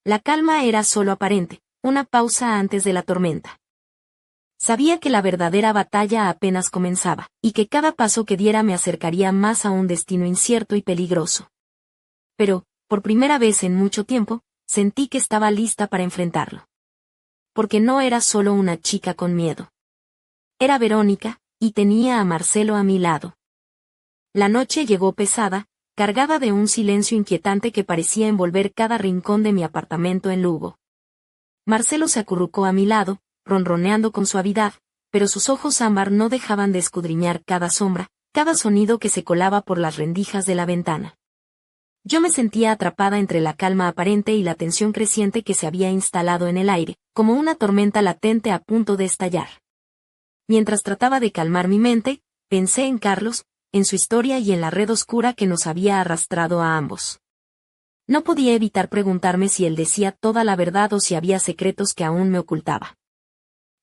Speaker 1: La calma era solo aparente, una pausa antes de la tormenta. Sabía que la verdadera batalla apenas comenzaba, y que cada paso que diera me acercaría más a un destino incierto y peligroso. Pero, por primera vez en mucho tiempo, sentí que estaba lista para enfrentarlo. Porque no era solo una chica con miedo. Era Verónica, y tenía a Marcelo a mi lado. La noche llegó pesada, cargada de un silencio inquietante que parecía envolver cada rincón de mi apartamento en Lugo. Marcelo se acurrucó a mi lado, ronroneando con suavidad, pero sus ojos ámbar no dejaban de escudriñar cada sombra, cada sonido que se colaba por las rendijas de la ventana. Yo me sentía atrapada entre la calma aparente y la tensión creciente que se había instalado en el aire, como una tormenta latente a punto de estallar. Mientras trataba de calmar mi mente, pensé en Carlos, en su historia y en la red oscura que nos había arrastrado a ambos. No podía evitar preguntarme si él decía toda la verdad o si había secretos que aún me ocultaba.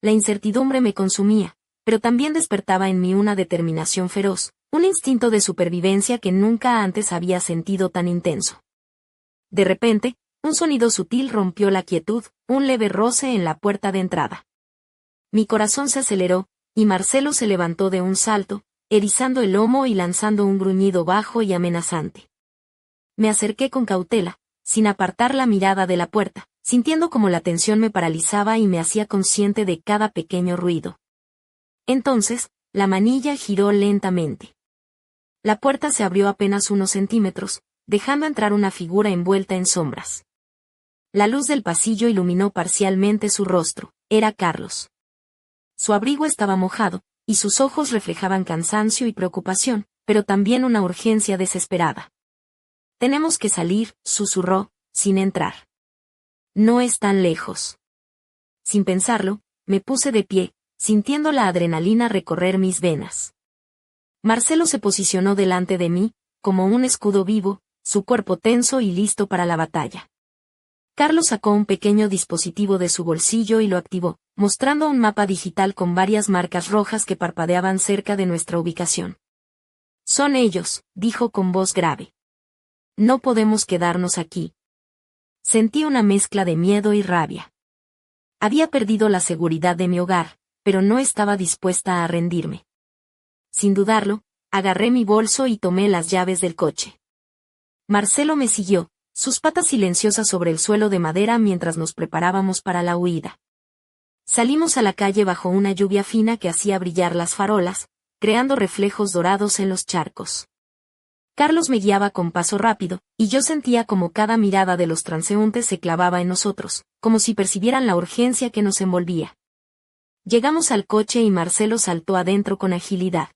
Speaker 1: La incertidumbre me consumía, pero también despertaba en mí una determinación feroz, un instinto de supervivencia que nunca antes había sentido tan intenso. De repente, un sonido sutil rompió la quietud, un leve roce en la puerta de entrada. Mi corazón se aceleró, y Marcelo se levantó de un salto, erizando el lomo y lanzando un gruñido bajo y amenazante. Me acerqué con cautela, sin apartar la mirada de la puerta, sintiendo como la tensión me paralizaba y me hacía consciente de cada pequeño ruido. Entonces, la manilla giró lentamente. La puerta se abrió apenas unos centímetros, dejando entrar una figura envuelta en sombras. La luz del pasillo iluminó parcialmente su rostro, era Carlos. Su abrigo estaba mojado, y sus ojos reflejaban cansancio y preocupación, pero también una urgencia desesperada. «Tenemos que salir», susurró, sin entrar. «No están lejos». Sin pensarlo, me puse de pie, sintiendo la adrenalina recorrer mis venas. Marcelo se posicionó delante de mí, como un escudo vivo, su cuerpo tenso y listo para la batalla. Carlos sacó un pequeño dispositivo de su bolsillo y lo activó, mostrando un mapa digital con varias marcas rojas que parpadeaban cerca de nuestra ubicación. «Son ellos», dijo con voz grave. «No podemos quedarnos aquí». Sentí una mezcla de miedo y rabia. Había perdido la seguridad de mi hogar, pero no estaba dispuesta a rendirme. Sin dudarlo, agarré mi bolso y tomé las llaves del coche. Marcelo me siguió, sus patas silenciosas sobre el suelo de madera mientras nos preparábamos para la huida. Salimos a la calle bajo una lluvia fina que hacía brillar las farolas, creando reflejos dorados en los charcos. Carlos me guiaba con paso rápido, y yo sentía como cada mirada de los transeúntes se clavaba en nosotros, como si percibieran la urgencia que nos envolvía. Llegamos al coche y Marcelo saltó adentro con agilidad.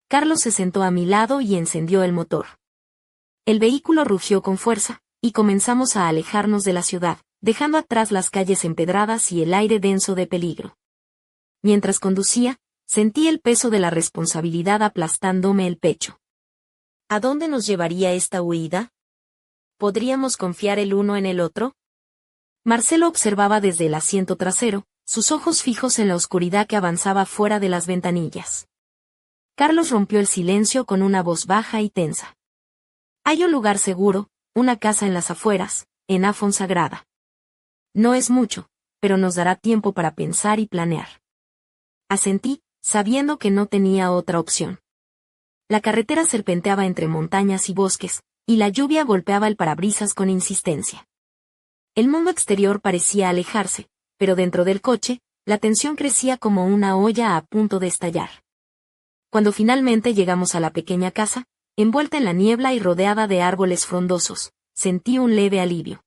Speaker 1: Carlos se sentó a mi lado y encendió el motor. El vehículo rugió con fuerza, y comenzamos a alejarnos de la ciudad, dejando atrás las calles empedradas y el aire denso de peligro. Mientras conducía, sentí el peso de la responsabilidad aplastándome el pecho. ¿A dónde nos llevaría esta huida? ¿Podríamos confiar el uno en el otro? Marcelo observaba desde el asiento trasero, sus ojos fijos en la oscuridad que avanzaba fuera de las ventanillas. Carlos rompió el silencio con una voz baja y tensa. «Hay un lugar seguro, una casa en las afueras, en Afonsagrada. No es mucho, pero nos dará tiempo para pensar y planear». Asentí, sabiendo que no tenía otra opción. La carretera serpenteaba entre montañas y bosques, y la lluvia golpeaba el parabrisas con insistencia. El mundo exterior parecía alejarse, pero dentro del coche, la tensión crecía como una olla a punto de estallar. Cuando finalmente llegamos a la pequeña casa, envuelta en la niebla y rodeada de árboles frondosos, sentí un leve alivio.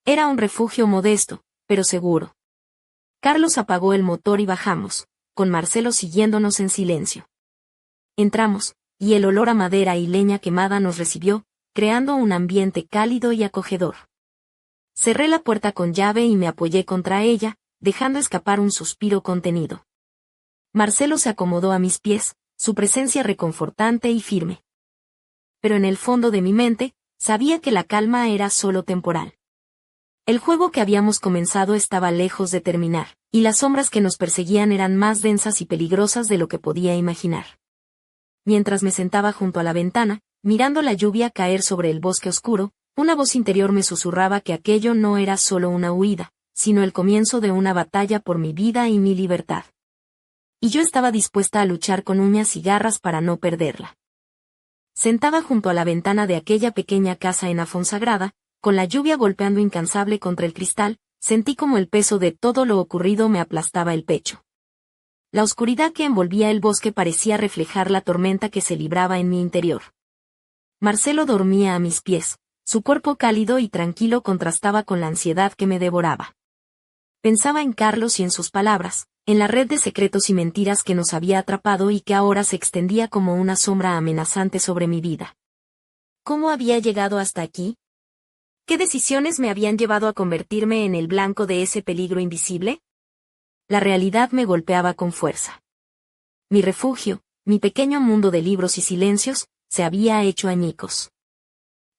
Speaker 1: Era un refugio modesto, pero seguro. Carlos apagó el motor y bajamos, con Marcelo siguiéndonos en silencio. Entramos, y el olor a madera y leña quemada nos recibió, creando un ambiente cálido y acogedor. Cerré la puerta con llave y me apoyé contra ella, dejando escapar un suspiro contenido. Marcelo se acomodó a mis pies, su presencia reconfortante y firme. Pero en el fondo de mi mente, sabía que la calma era solo temporal. El juego que habíamos comenzado estaba lejos de terminar, y las sombras que nos perseguían eran más densas y peligrosas de lo que podía imaginar. Mientras me sentaba junto a la ventana, mirando la lluvia caer sobre el bosque oscuro, una voz interior me susurraba que aquello no era solo una huida, sino el comienzo de una batalla por mi vida y mi libertad. Y yo estaba dispuesta a luchar con uñas y garras para no perderla. Sentada junto a la ventana de aquella pequeña casa en Afonsagrada, con la lluvia golpeando incansable contra el cristal, sentí como el peso de todo lo ocurrido me aplastaba el pecho. La oscuridad que envolvía el bosque parecía reflejar la tormenta que se libraba en mi interior. Marcelo dormía a mis pies, su cuerpo cálido y tranquilo contrastaba con la ansiedad que me devoraba. Pensaba en Carlos y en sus palabras, en la red de secretos y mentiras que nos había atrapado y que ahora se extendía como una sombra amenazante sobre mi vida. ¿Cómo había llegado hasta aquí? ¿Qué decisiones me habían llevado a convertirme en el blanco de ese peligro invisible? La realidad me golpeaba con fuerza. Mi refugio, mi pequeño mundo de libros y silencios, se había hecho añicos.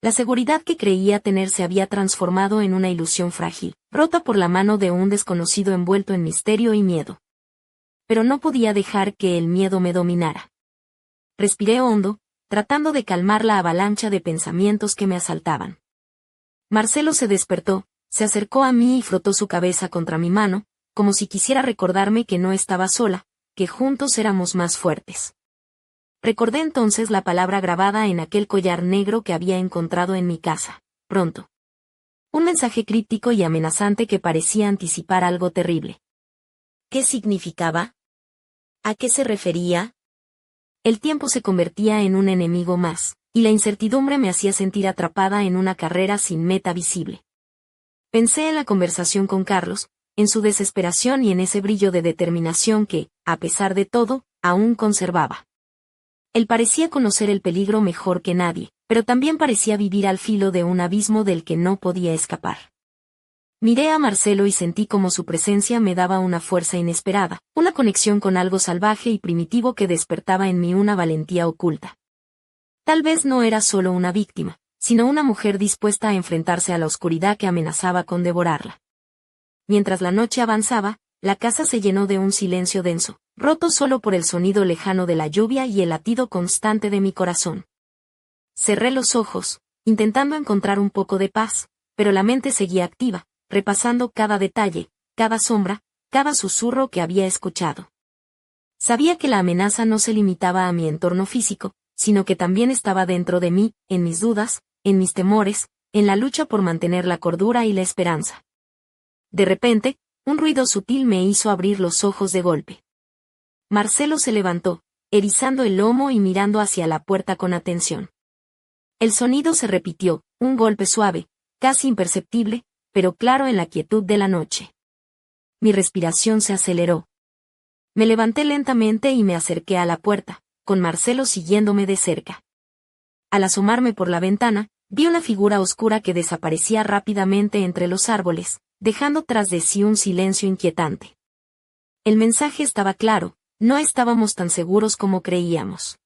Speaker 1: La seguridad que creía tener se había transformado en una ilusión frágil, rota por la mano de un desconocido envuelto en misterio y miedo. Pero no podía dejar que el miedo me dominara. Respiré hondo, tratando de calmar la avalancha de pensamientos que me asaltaban. Marcelo se despertó, se acercó a mí y frotó su cabeza contra mi mano, como si quisiera recordarme que no estaba sola, que juntos éramos más fuertes. Recordé entonces la palabra grabada en aquel collar negro que había encontrado en mi casa, pronto. Un mensaje críptico y amenazante que parecía anticipar algo terrible. ¿Qué significaba? ¿A qué se refería? El tiempo se convertía en un enemigo más, y la incertidumbre me hacía sentir atrapada en una carrera sin meta visible. Pensé en la conversación con Carlos, en su desesperación y en ese brillo de determinación que, a pesar de todo, aún conservaba. Él parecía conocer el peligro mejor que nadie, pero también parecía vivir al filo de un abismo del que no podía escapar. Miré a Marcelo y sentí como su presencia me daba una fuerza inesperada, una conexión con algo salvaje y primitivo que despertaba en mí una valentía oculta. Tal vez no era solo una víctima, sino una mujer dispuesta a enfrentarse a la oscuridad que amenazaba con devorarla. Mientras la noche avanzaba, la casa se llenó de un silencio denso, roto solo por el sonido lejano de la lluvia y el latido constante de mi corazón. Cerré los ojos, intentando encontrar un poco de paz, pero la mente seguía activa, repasando cada detalle, cada sombra, cada susurro que había escuchado. Sabía que la amenaza no se limitaba a mi entorno físico, sino que también estaba dentro de mí, en mis dudas, en mis temores, en la lucha por mantener la cordura y la esperanza. De repente, un ruido sutil me hizo abrir los ojos de golpe. Marcelo se levantó, erizando el lomo y mirando hacia la puerta con atención. El sonido se repitió, un golpe suave, casi imperceptible, pero claro en la quietud de la noche. Mi respiración se aceleró. Me levanté lentamente y me acerqué a la puerta, con Marcelo siguiéndome de cerca. Al asomarme por la ventana, vi una figura oscura que desaparecía rápidamente entre los árboles, dejando tras de sí un silencio inquietante. El mensaje estaba claro, no estábamos tan seguros como creíamos.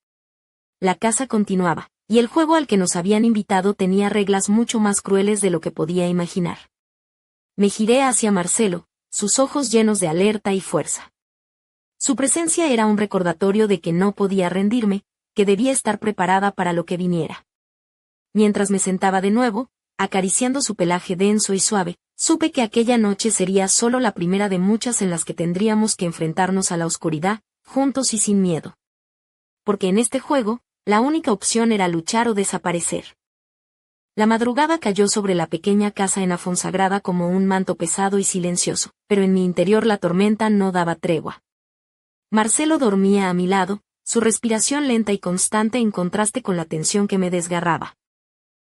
Speaker 1: La casa continuaba, y el juego al que nos habían invitado tenía reglas mucho más crueles de lo que podía imaginar. Me giré hacia Marcelo, sus ojos llenos de alerta y fuerza. Su presencia era un recordatorio de que no podía rendirme, que debía estar preparada para lo que viniera. Mientras me sentaba de nuevo, acariciando su pelaje denso y suave, supe que aquella noche sería solo la primera de muchas en las que tendríamos que enfrentarnos a la oscuridad, juntos y sin miedo. Porque en este juego, la única opción era luchar o desaparecer. La madrugada cayó sobre la pequeña casa en Afonsagrada como un manto pesado y silencioso, pero en mi interior la tormenta no daba tregua. Marcelo dormía a mi lado, su respiración lenta y constante en contraste con la tensión que me desgarraba.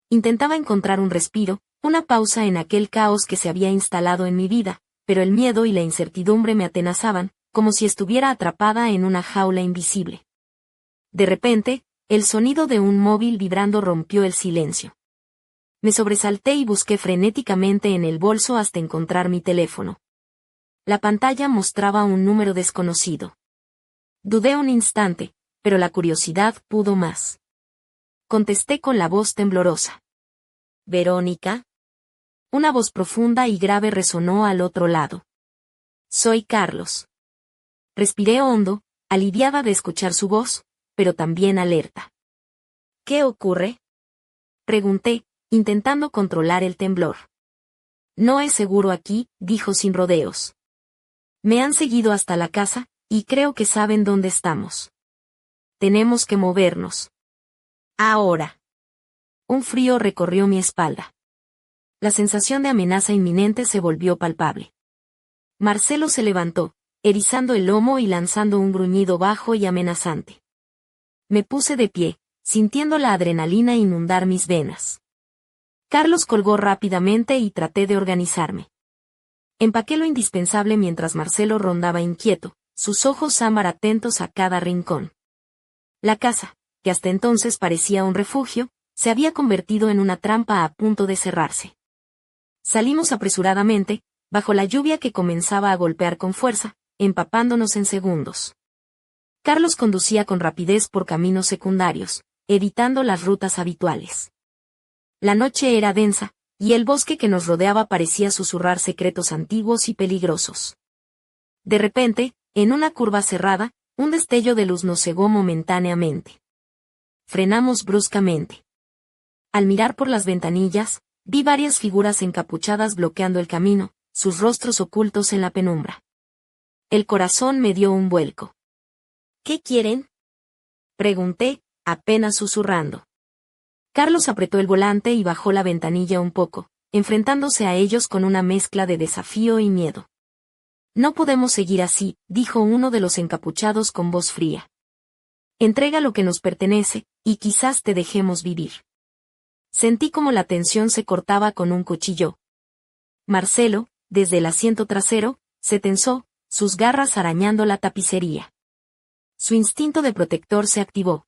Speaker 1: Intentaba encontrar un respiro, una pausa en aquel caos que se había instalado en mi vida, pero el miedo y la incertidumbre me atenazaban, como si estuviera atrapada en una jaula invisible. De repente, el sonido de un móvil vibrando rompió el silencio. Me sobresalté y busqué frenéticamente en el bolso hasta encontrar mi teléfono. La pantalla mostraba un número desconocido. Dudé un instante, pero la curiosidad pudo más. Contesté con la voz temblorosa. ¿Verónica? Una voz profunda y grave resonó al otro lado. Soy Carlos. Respiré hondo, aliviada de escuchar su voz, pero también alerta. ¿Qué ocurre? Pregunté, intentando controlar el temblor. No es seguro aquí, dijo sin rodeos. Me han seguido hasta la casa, y creo que saben dónde estamos. Tenemos que movernos. Ahora. Un frío recorrió mi espalda. La sensación de amenaza inminente se volvió palpable. Marcelo se levantó, erizando el lomo y lanzando un gruñido bajo y amenazante. Me puse de pie, sintiendo la adrenalina inundar mis venas. Carlos colgó rápidamente y traté de organizarme. Empaqué lo indispensable mientras Marcelo rondaba inquieto, sus ojos ámbar atentos a cada rincón. La casa, que hasta entonces parecía un refugio, se había convertido en una trampa a punto de cerrarse. Salimos apresuradamente, bajo la lluvia que comenzaba a golpear con fuerza, empapándonos en segundos. Carlos conducía con rapidez por caminos secundarios, evitando las rutas habituales. La noche era densa, y el bosque que nos rodeaba parecía susurrar secretos antiguos y peligrosos. De repente, en una curva cerrada, un destello de luz nos cegó momentáneamente. Frenamos bruscamente. Al mirar por las ventanillas, vi varias figuras encapuchadas bloqueando el camino, sus rostros ocultos en la penumbra. El corazón me dio un vuelco. ¿Qué quieren?, pregunté, apenas susurrando. Carlos apretó el volante y bajó la ventanilla un poco, enfrentándose a ellos con una mezcla de desafío y miedo. No podemos seguir así, dijo uno de los encapuchados con voz fría. Entrega lo que nos pertenece, y quizás te dejemos vivir. Sentí como la tensión se cortaba con un cuchillo. Marcelo, desde el asiento trasero, se tensó, sus garras arañando la tapicería. Su instinto de protector se activó.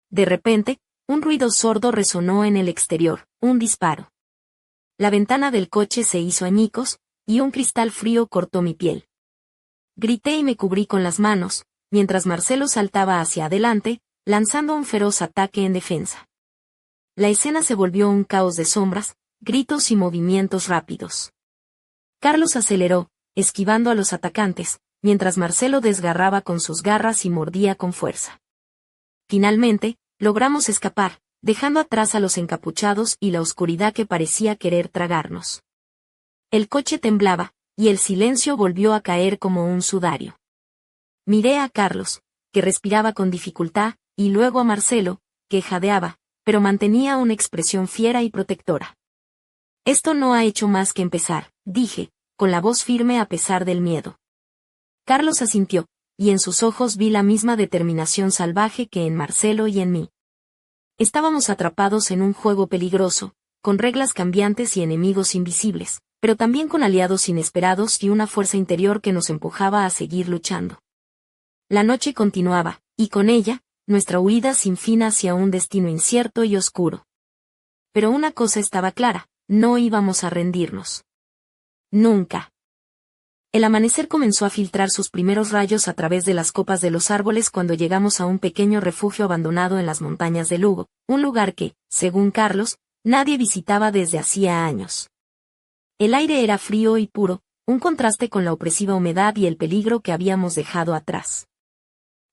Speaker 1: De repente, un ruido sordo resonó en el exterior, un disparo. La ventana del coche se hizo añicos, y un cristal frío cortó mi piel. Grité y me cubrí con las manos, mientras Marcelo saltaba hacia adelante, lanzando un feroz ataque en defensa. La escena se volvió un caos de sombras, gritos y movimientos rápidos. Carlos aceleró, esquivando a los atacantes, mientras Marcelo desgarraba con sus garras y mordía con fuerza. Finalmente, logramos escapar, dejando atrás a los encapuchados y la oscuridad que parecía querer tragarnos. El coche temblaba, y el silencio volvió a caer como un sudario. Miré a Carlos, que respiraba con dificultad, y luego a Marcelo, que jadeaba, pero mantenía una expresión fiera y protectora. Esto no ha hecho más que empezar, dije, con la voz firme a pesar del miedo. Carlos asintió, y en sus ojos vi la misma determinación salvaje que en Marcelo y en mí. Estábamos atrapados en un juego peligroso, con reglas cambiantes y enemigos invisibles, pero también con aliados inesperados y una fuerza interior que nos empujaba a seguir luchando. La noche continuaba, y con ella, nuestra huida sin fin hacia un destino incierto y oscuro. Pero una cosa estaba clara, no íbamos a rendirnos. Nunca. El amanecer comenzó a filtrar sus primeros rayos a través de las copas de los árboles cuando llegamos a un pequeño refugio abandonado en las montañas de Lugo, un lugar que, según Carlos, nadie visitaba desde hacía años. El aire era frío y puro, un contraste con la opresiva humedad y el peligro que habíamos dejado atrás.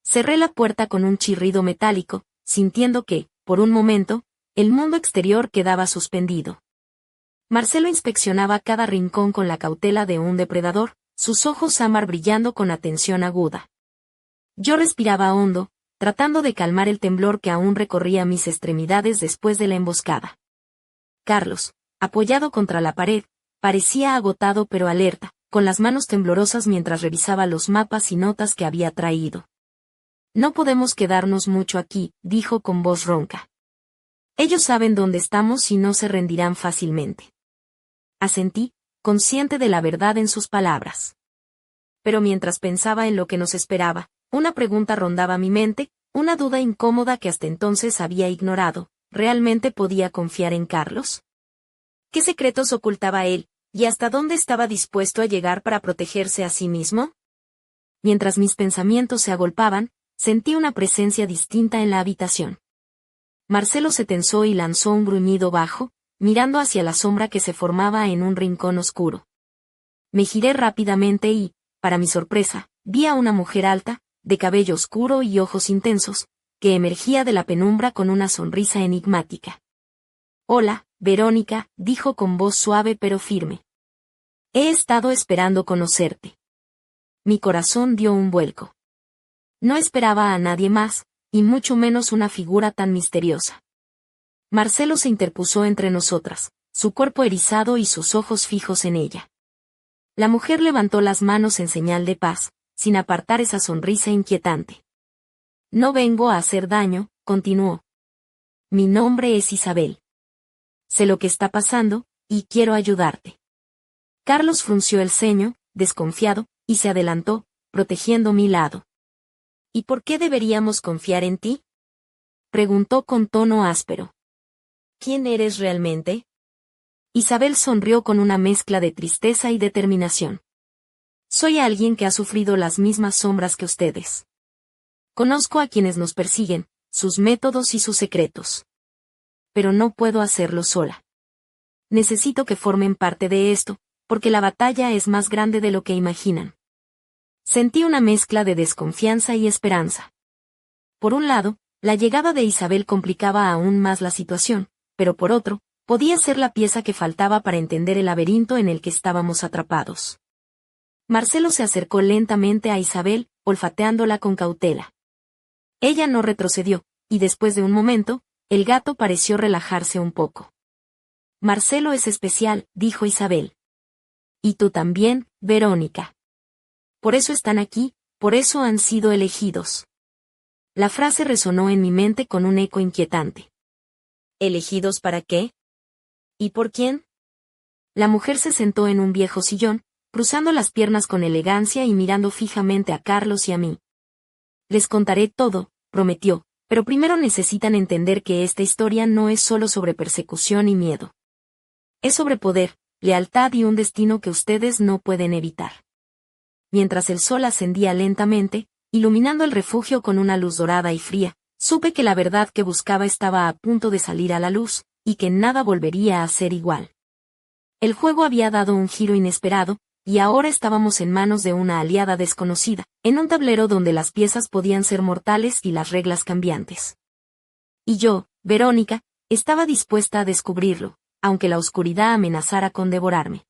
Speaker 1: Cerré la puerta con un chirrido metálico, sintiendo que, por un momento, el mundo exterior quedaba suspendido. Marcelo inspeccionaba cada rincón con la cautela de un depredador, sus ojos ámbar brillando con atención aguda. Yo respiraba hondo, tratando de calmar el temblor que aún recorría mis extremidades después de la emboscada. Carlos, apoyado contra la pared, parecía agotado pero alerta, con las manos temblorosas mientras revisaba los mapas y notas que había traído. No podemos quedarnos mucho aquí, dijo con voz ronca. Ellos saben dónde estamos y no se rendirán fácilmente. Asentí, consciente de la verdad en sus palabras. Pero mientras pensaba en lo que nos esperaba, una pregunta rondaba mi mente, una duda incómoda que hasta entonces había ignorado. ¿Realmente podía confiar en Carlos? ¿Qué secretos ocultaba él, y hasta dónde estaba dispuesto a llegar para protegerse a sí mismo? Mientras mis pensamientos se agolpaban, sentí una presencia distinta en la habitación. Marcelo se tensó y lanzó un gruñido bajo, mirando hacia la sombra que se formaba en un rincón oscuro. Me giré rápidamente y, para mi sorpresa, vi a una mujer alta, de cabello oscuro y ojos intensos, que emergía de la penumbra con una sonrisa enigmática. «Hola», Verónica, dijo con voz suave pero firme. He estado esperando conocerte. Mi corazón dio un vuelco. No esperaba a nadie más, y mucho menos una figura tan misteriosa. Marcelo se interpuso entre nosotras, su cuerpo erizado y sus ojos fijos en ella. La mujer levantó las manos en señal de paz, sin apartar esa sonrisa inquietante. No vengo a hacer daño, continuó. Mi nombre es Isabel. Sé lo que está pasando, y quiero ayudarte. Carlos frunció el ceño, desconfiado, y se adelantó, protegiendo mi lado. ¿Y por qué deberíamos confiar en ti? Preguntó con tono áspero. ¿Quién eres realmente? Isabel sonrió con una mezcla de tristeza y determinación. Soy alguien que ha sufrido las mismas sombras que ustedes. Conozco a quienes nos persiguen, sus métodos y sus secretos. Pero no puedo hacerlo sola. Necesito que formen parte de esto, porque la batalla es más grande de lo que imaginan. Sentí una mezcla de desconfianza y esperanza. Por un lado, la llegada de Isabel complicaba aún más la situación, pero por otro, podía ser la pieza que faltaba para entender el laberinto en el que estábamos atrapados. Marcelo se acercó lentamente a Isabel, olfateándola con cautela. Ella no retrocedió, y después de un momento, el gato pareció relajarse un poco. Marcelo es especial, dijo Isabel. Y tú también, Verónica. Por eso están aquí, por eso han sido elegidos. La frase resonó en mi mente con un eco inquietante. ¿Elegidos para qué? ¿Y por quién? La mujer se sentó en un viejo sillón, cruzando las piernas con elegancia y mirando fijamente a Carlos y a mí. Les contaré todo, prometió, pero primero necesitan entender que esta historia no es solo sobre persecución y miedo. Es sobre poder, lealtad y un destino que ustedes no pueden evitar. Mientras el sol ascendía lentamente, iluminando el refugio con una luz dorada y fría, supe que la verdad que buscaba estaba a punto de salir a la luz, y que nada volvería a ser igual. El juego había dado un giro inesperado, y ahora estábamos en manos de una aliada desconocida, en un tablero donde las piezas podían ser mortales y las reglas cambiantes. Y yo, Verónica, estaba dispuesta a descubrirlo, aunque la oscuridad amenazara con devorarme.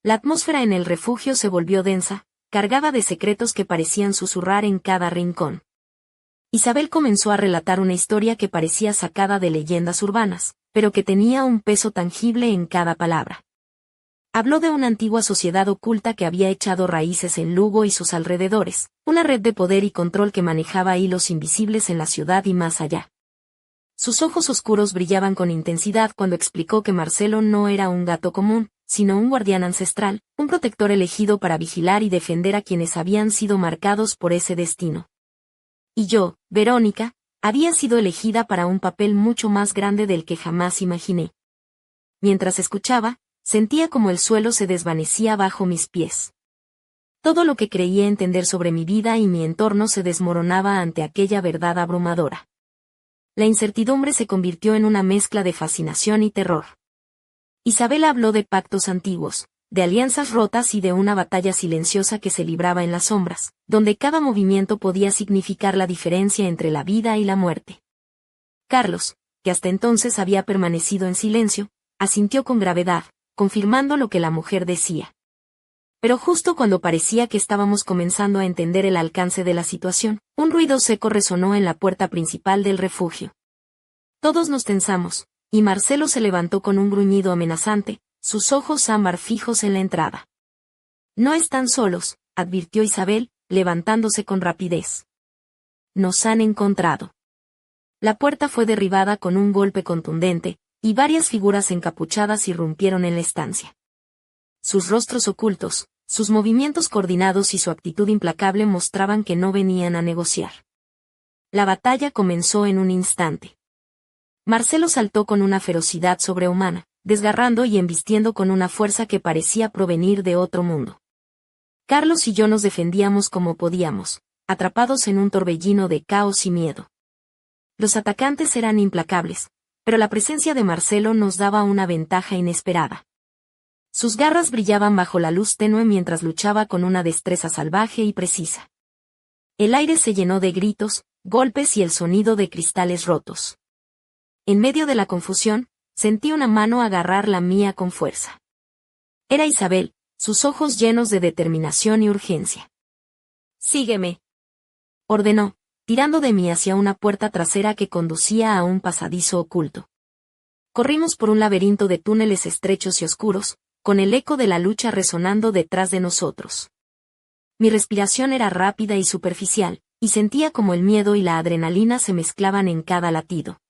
Speaker 1: La atmósfera en el refugio se volvió densa, cargada de secretos que parecían susurrar en cada rincón. Isabel comenzó a relatar una historia que parecía sacada de leyendas urbanas, pero que tenía un peso tangible en cada palabra. Habló de una antigua sociedad oculta que había echado raíces en Lugo y sus alrededores, una red de poder y control que manejaba hilos invisibles en la ciudad y más allá. Sus ojos oscuros brillaban con intensidad cuando explicó que Marcelo no era un gato común, sino un guardián ancestral, un protector elegido para vigilar y defender a quienes habían sido marcados por ese destino. Y yo, Verónica, había sido elegida para un papel mucho más grande del que jamás imaginé. Mientras escuchaba, sentía como el suelo se desvanecía bajo mis pies. Todo lo que creía entender sobre mi vida y mi entorno se desmoronaba ante aquella verdad abrumadora. La incertidumbre se convirtió en una mezcla de fascinación y terror. Isabel habló de pactos antiguos, de alianzas rotas y de una batalla silenciosa que se libraba en las sombras, donde cada movimiento podía significar la diferencia entre la vida y la muerte. Carlos, que hasta entonces había permanecido en silencio, asintió con gravedad, confirmando lo que la mujer decía. Pero justo cuando parecía que estábamos comenzando a entender el alcance de la situación, un ruido seco resonó en la puerta principal del refugio. Todos nos tensamos, y Marcelo se levantó con un gruñido amenazante, sus ojos ámbar fijos en la entrada. No están solos, advirtió Isabel, levantándose con rapidez. Nos han encontrado. La puerta fue derribada con un golpe contundente, y varias figuras encapuchadas irrumpieron en la estancia. Sus rostros ocultos, sus movimientos coordinados y su actitud implacable mostraban que no venían a negociar. La batalla comenzó en un instante. Marcelo saltó con una ferocidad sobrehumana, desgarrando y embistiendo con una fuerza que parecía provenir de otro mundo. Carlos y yo nos defendíamos como podíamos, atrapados en un torbellino de caos y miedo. Los atacantes eran implacables, pero la presencia de Marcelo nos daba una ventaja inesperada. Sus garras brillaban bajo la luz tenue mientras luchaba con una destreza salvaje y precisa. El aire se llenó de gritos, golpes y el sonido de cristales rotos. En medio de la confusión, sentí una mano agarrar la mía con fuerza. Era Isabel, sus ojos llenos de determinación y urgencia. «Sígueme», ordenó, tirando de mí hacia una puerta trasera que conducía a un pasadizo oculto. Corrimos por un laberinto de túneles estrechos y oscuros, con el eco de la lucha resonando detrás de nosotros. Mi respiración era rápida y superficial, y sentía como el miedo y la adrenalina se mezclaban en cada latido.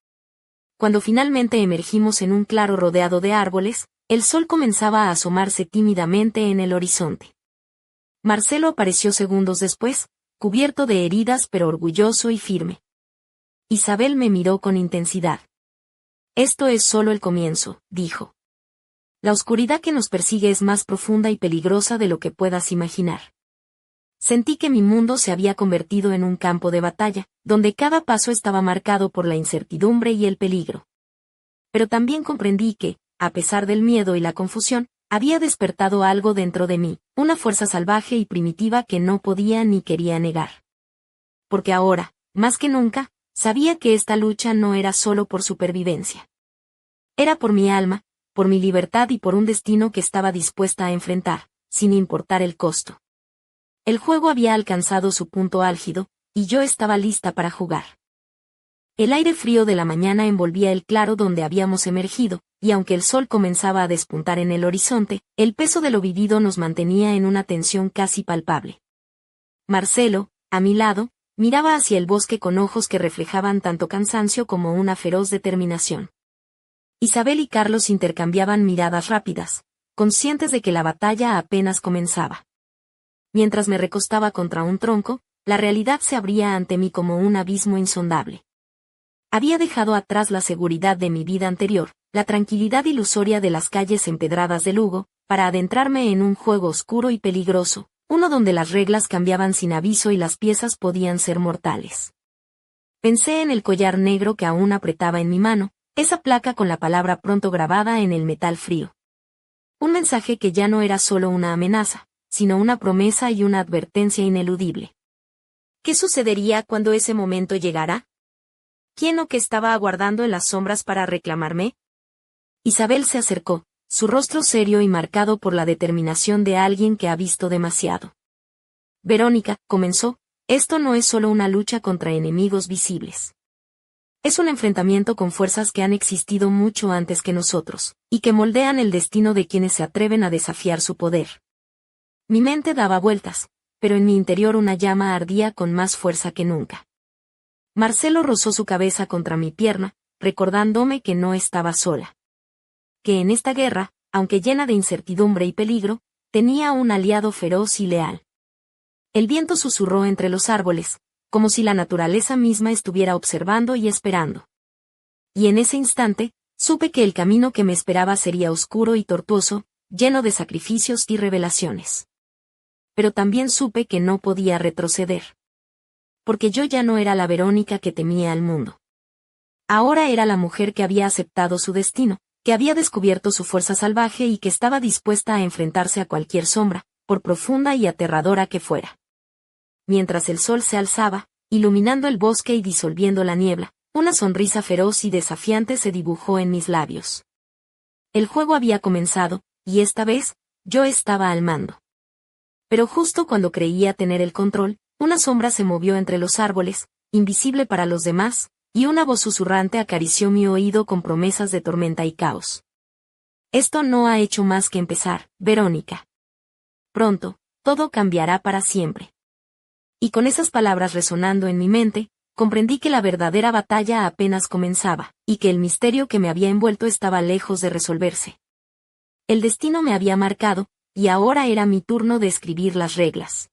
Speaker 1: Cuando finalmente emergimos en un claro rodeado de árboles, el sol comenzaba a asomarse tímidamente en el horizonte. Marcelo apareció segundos después, cubierto de heridas pero orgulloso y firme. Isabel me miró con intensidad. «Esto es solo el comienzo», dijo. «La oscuridad que nos persigue es más profunda y peligrosa de lo que puedas imaginar». Sentí que mi mundo se había convertido en un campo de batalla, donde cada paso estaba marcado por la incertidumbre y el peligro. Pero también comprendí que, a pesar del miedo y la confusión, había despertado algo dentro de mí, una fuerza salvaje y primitiva que no podía ni quería negar. Porque ahora, más que nunca, sabía que esta lucha no era solo por supervivencia. Era por mi alma, por mi libertad y por un destino que estaba dispuesta a enfrentar, sin importar el costo. El juego había alcanzado su punto álgido, y yo estaba lista para jugar. El aire frío de la mañana envolvía el claro donde habíamos emergido, y aunque el sol comenzaba a despuntar en el horizonte, el peso de lo vivido nos mantenía en una tensión casi palpable. Marcelo, a mi lado, miraba hacia el bosque con ojos que reflejaban tanto cansancio como una feroz determinación. Isabel y Carlos intercambiaban miradas rápidas, conscientes de que la batalla apenas comenzaba. Mientras me recostaba contra un tronco, la realidad se abría ante mí como un abismo insondable. Había dejado atrás la seguridad de mi vida anterior, la tranquilidad ilusoria de las calles empedradas de Lugo, para adentrarme en un juego oscuro y peligroso, uno donde las reglas cambiaban sin aviso y las piezas podían ser mortales. Pensé en el collar negro que aún apretaba en mi mano, esa placa con la palabra pronto grabada en el metal frío. Un mensaje que ya no era solo una amenaza, sino una promesa y una advertencia ineludible. ¿Qué sucedería cuando ese momento llegara? ¿Quién o qué estaba aguardando en las sombras para reclamarme? Isabel se acercó, su rostro serio y marcado por la determinación de alguien que ha visto demasiado. «Verónica», comenzó, «esto no es solo una lucha contra enemigos visibles. Es un enfrentamiento con fuerzas que han existido mucho antes que nosotros, y que moldean el destino de quienes se atreven a desafiar su poder». Mi mente daba vueltas, pero en mi interior una llama ardía con más fuerza que nunca. Marcelo rozó su cabeza contra mi pierna, recordándome que no estaba sola. Que en esta guerra, aunque llena de incertidumbre y peligro, tenía un aliado feroz y leal. El viento susurró entre los árboles, como si la naturaleza misma estuviera observando y esperando. Y en ese instante, supe que el camino que me esperaba sería oscuro y tortuoso, lleno de sacrificios y revelaciones. Pero también supe que no podía retroceder. Porque yo ya no era la Verónica que temía al mundo. Ahora era la mujer que había aceptado su destino, que había descubierto su fuerza salvaje y que estaba dispuesta a enfrentarse a cualquier sombra, por profunda y aterradora que fuera. Mientras el sol se alzaba, iluminando el bosque y disolviendo la niebla, una sonrisa feroz y desafiante se dibujó en mis labios. El juego había comenzado, y esta vez, yo estaba al mando. Pero justo cuando creía tener el control, una sombra se movió entre los árboles, invisible para los demás, y una voz susurrante acarició mi oído con promesas de tormenta y caos. «Esto no ha hecho más que empezar, Verónica. Pronto, todo cambiará para siempre». Y con esas palabras resonando en mi mente, comprendí que la verdadera batalla apenas comenzaba, y que el misterio que me había envuelto estaba lejos de resolverse. El destino me había marcado, y ahora era mi turno de escribir las reglas.